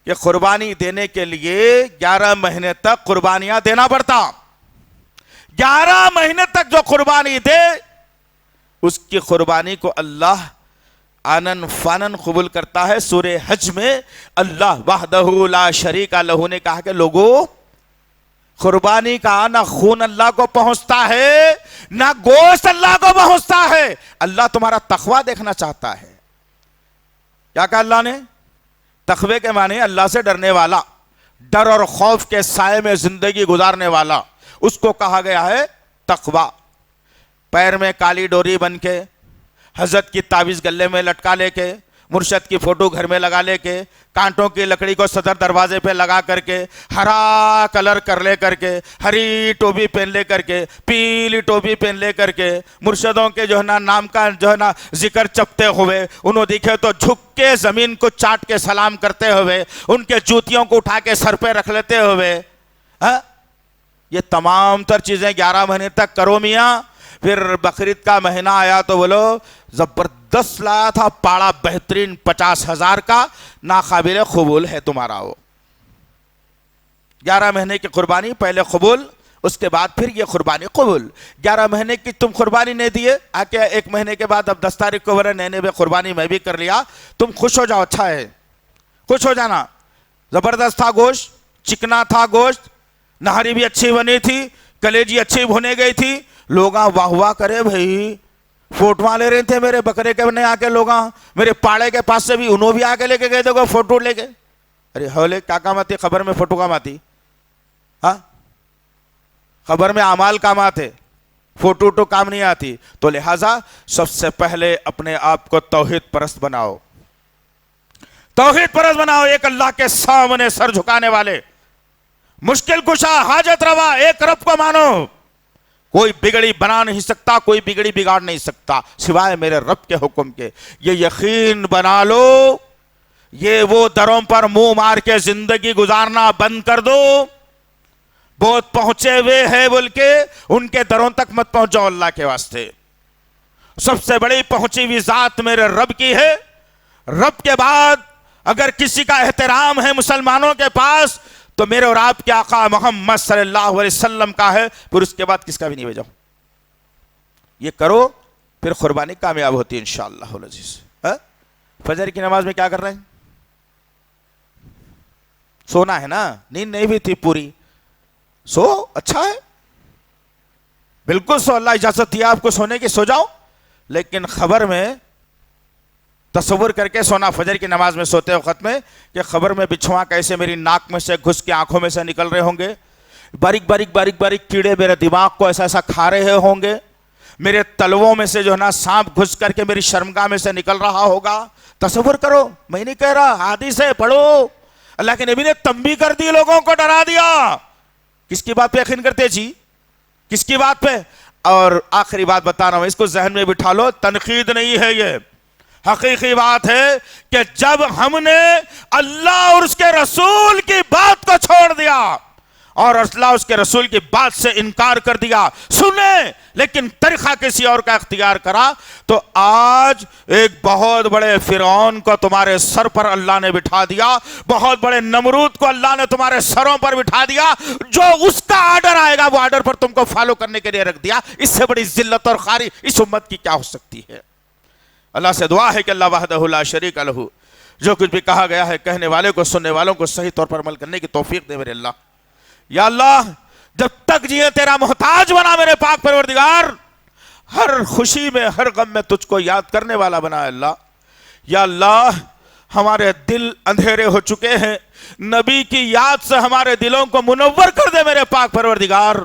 کہ قربانی دینے کے لیے 11 مہینے تک قربانیاں دینا پڑتا۔ 11 مہینے تک جو قربانی دے اس کی قربانی کو اللہ آنن فانن قبول کرتا ہے۔ سورہ حج میں اللہ وحدہ لا شریک لہ نے کہا کہ لوگوں، قربانی کا نہ خون اللہ کو پہنچتا ہے نہ گوشت اللہ کو پہنچتا ہے، اللہ تمہارا تقوی دیکھنا چاہتا ہے۔ کیا کہا اللہ نے؟ تقوی کے معنی اللہ سے ڈرنے والا، ڈر اور خوف کے سائے میں زندگی گزارنے والا، اس کو کہا گیا ہے تقوی۔ پیر میں کالی ڈوری بن کے، حضرت کی تعویذ گلے میں لٹکا لے کے، مرشد کی فوٹو گھر میں لگا لے کے، کانٹوں کی لکڑی کو صدر دروازے پہ لگا کر کے، ہرا کلر کر لے کر کے، ہری ٹوپی پہن لے کر کے، پیلی ٹوپی پہن لے کر کے، مرشدوں کے جو ہے نا نام کا جو ہے نا ذکر چپتے ہوئے، انہوں دیکھے تو جھک کے زمین کو چاٹ کے سلام کرتے ہوئے، ان کے جوتیوں کو اٹھا کے سر پہ رکھ لیتے ہوئے، یہ تمام تر چیزیں 11 مہینے تک کرو میاں. پھر بقرعید کا مہینہ آیا تو بولو زبردست لایا تھا پاڑا بہترین 50,000 کا، ناقابل قبول ہے تمہارا وہ. 11 مہینے کی قربانی پہلے قبول، اس کے بعد پھر یہ قربانی قبول. 11 مہینے کی تم قربانی نہیں دیے، آ کے 1 مہینے کے بعد اب 10 تاریخ کو بولے نئے نئے قربانی میں بھی کر لیا، تم خوش ہو جاؤ، اچھا ہے، خوش ہو جانا. زبردست تھا گوشت، چکنا تھا گوشت، نہاری بھی اچھی بنی تھی، کلیجی اچھی بھنے گئی تھی. لوگاں واہ واہ کرے بھائی، فوٹواں لے رہے تھے میرے بکرے کے بنے آ کے، لوگاں میرے پاڑے کے پاس سے بھی انہوں بھی آ کے لے کے گئے تھے فوٹو لے کے. ارے ہولے کیا کام آتی خبر میں، فوٹو کام آتی؟ ہاں، خبر میں اعمال کام آتے، فوٹو تو کام نہیں آتی. تو لہٰذا سب سے پہلے اپنے آپ کو توحید پرست بناؤ، توحید پرست بناؤ، ایک اللہ کے سامنے سر جھکانے والے، مشکل کشا، حاجت روا، ایک رب کو مانو. کوئی بگڑی بنا نہیں سکتا، کوئی بگڑی بگاڑ نہیں سکتا سوائے میرے رب کے حکم کے. یہ یقین بنا لو، یہ وہ دروں پر منہ مار کے زندگی گزارنا بند کر دو. بہت پہنچے ہوئے ہیں بول کے ان کے دروں تک مت پہنچو اللہ کے واسطے. سب سے بڑی پہنچی ہوئی ذات میرے رب کی ہے. رب کے بعد اگر کسی کا احترام ہے مسلمانوں کے پاس تو میرے اور آپ کے آقا محمد صلی اللہ علیہ وسلم کا ہے، پھر اس کے بعد کس کا بھی نہیں بھیجاؤ. یہ کرو پھر قربانی کامیاب ہوتی ہے انشاءاللہ العزیز. فجر کی نماز میں کیا کر رہے ہیں؟ سونا ہے نا، نیند نہیں بھی تھی پوری، سو اچھا ہے، بالکل سو، اللہ اجازت دیا آپ کو سونے کی، سو جاؤ. لیکن خبر میں تصور کر کے سونا فجر کی نماز میں سوتے وقت میں کہ خبر میں بچھواں کیسے میری ناک میں سے گھس کے آنکھوں میں سے نکل رہے ہوں گے، باریک باریک باریک باریک کیڑے میرے دماغ کو ایسا ایسا کھا رہے ہوں گے، میرے تلووں میں سے جو ہے نا سانپ گھس کر کے میری شرمگاہ میں سے نکل رہا ہوگا. تصور کرو، میں نہیں کہہ رہا، حدیث ہے پڑھو. اللہ کے نبی نے تنبیہ کر دی، لوگوں کو ڈرا دیا. کس کی بات پہ یقین کرتے جی؟ کس کی بات پہ؟ اور آخری بات بتا رہا ہوں، اس کو ذہن میں بٹھا لو، تنقید نہیں ہے، یہ حقیقی بات ہے کہ جب ہم نے اللہ اور اس کے رسول کی بات کو چھوڑ دیا اور اللہ اس کے رسول کی بات سے انکار کر دیا، سنے لیکن طریقہ کسی اور کا اختیار کرا، تو آج ایک بہت بڑے فرعون کو تمہارے سر پر اللہ نے بٹھا دیا، بہت بڑے نمرود کو اللہ نے تمہارے سروں پر بٹھا دیا. جو اس کا آرڈر آئے گا وہ آرڈر پر تم کو فالو کرنے کے لیے رکھ دیا. اس سے بڑی ذلت اور خاری اس امت کی کیا ہو سکتی ہے؟ اللہ سے دعا ہے کہ اللہ وحدہ لا شریک لہ جو کچھ بھی کہا گیا ہے کہنے والے کو، سننے والوں کو صحیح طور پر عمل کرنے کی توفیق دے میرے اللہ. یا اللہ جب تک جیے تیرا محتاج بنا میرے پاک پروردگار، ہر خوشی میں ہر غم میں تجھ کو یاد کرنے والا بنا اللہ. یا اللہ ہمارے دل اندھیرے ہو چکے ہیں، نبی کی یاد سے ہمارے دلوں کو منور کر دے میرے پاک پروردگار.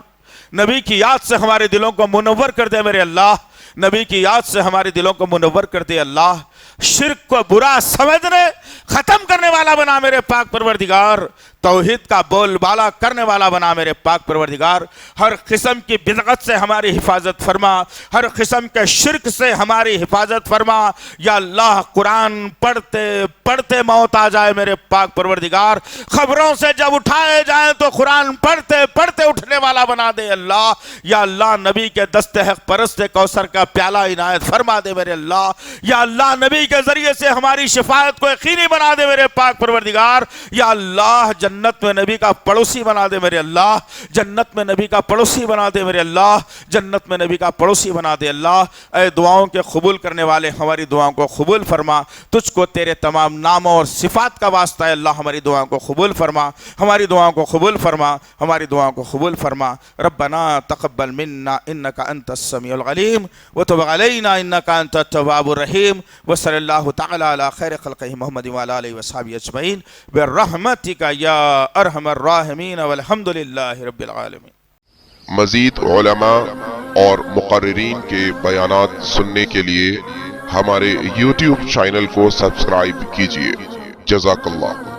نبی کی یاد سے ہمارے دلوں کو منور کر دے میرے اللہ. نبی کی یاد سے ہمارے دلوں کو منور کر دے اللہ. شرک کو برا سمجھنے ختم کرنے والا بنا میرے پاک پروردگار. توحید کا بول بالا کرنے والا بنا میرے پاک پروردگار. ہر قسم کی بدعت سے ہماری حفاظت فرما، ہر قسم کے شرک سے ہماری حفاظت فرما. یا اللہ قرآن پڑھتے پڑھتے موت آ جائے میرے پاک پروردگار، خبروں سے جب اٹھائے جائیں تو قرآن پڑھتے پڑھتے اٹھنے والا بنا دے اللہ. یا اللہ نبی کے دست حق پرست کوثر کا پیالہ عنایت فرما دے میرے اللہ. یا اللہ نبی کے ذریعے سے ہماری شفاعت کو یقینی بنا دے میرے پاک پروردگار. یا اللہ جنت میں نبی کا پڑوسی بنا دے میرے اللہ. جنت میں نبی کا پڑوسی بنا دے میرے اللہ. جنت میں نبی کا پڑوسی بنا دے اللہ. اے دعاؤں کے قبول کرنے والے ہماری دعاؤں کو قبول فرما. تجھ کو تیرے تمام ناموں اور صفات کا واسطہ ہے اللہ، ہماری دعاؤں کو قبول فرما، ہماری دعاؤں کو قبول فرما، ہماری دعاؤں کو قبول فرما. ربنا تقبل منا انك انت السميع العليم وتب علينا انك انت التواب الرحيم. وصلی اللہ تعالی علی خیر خلقہ محمد وعلی آلہ وصحبہ اجمعین برحمتک یا ارحم الراحمین والحمد للہ رب العالمین. مزید علماء اور مقررین کے بیانات سننے کے لیے ہمارے YouTube چینل کو سبسکرائب کیجیے۔ جزاک اللہ۔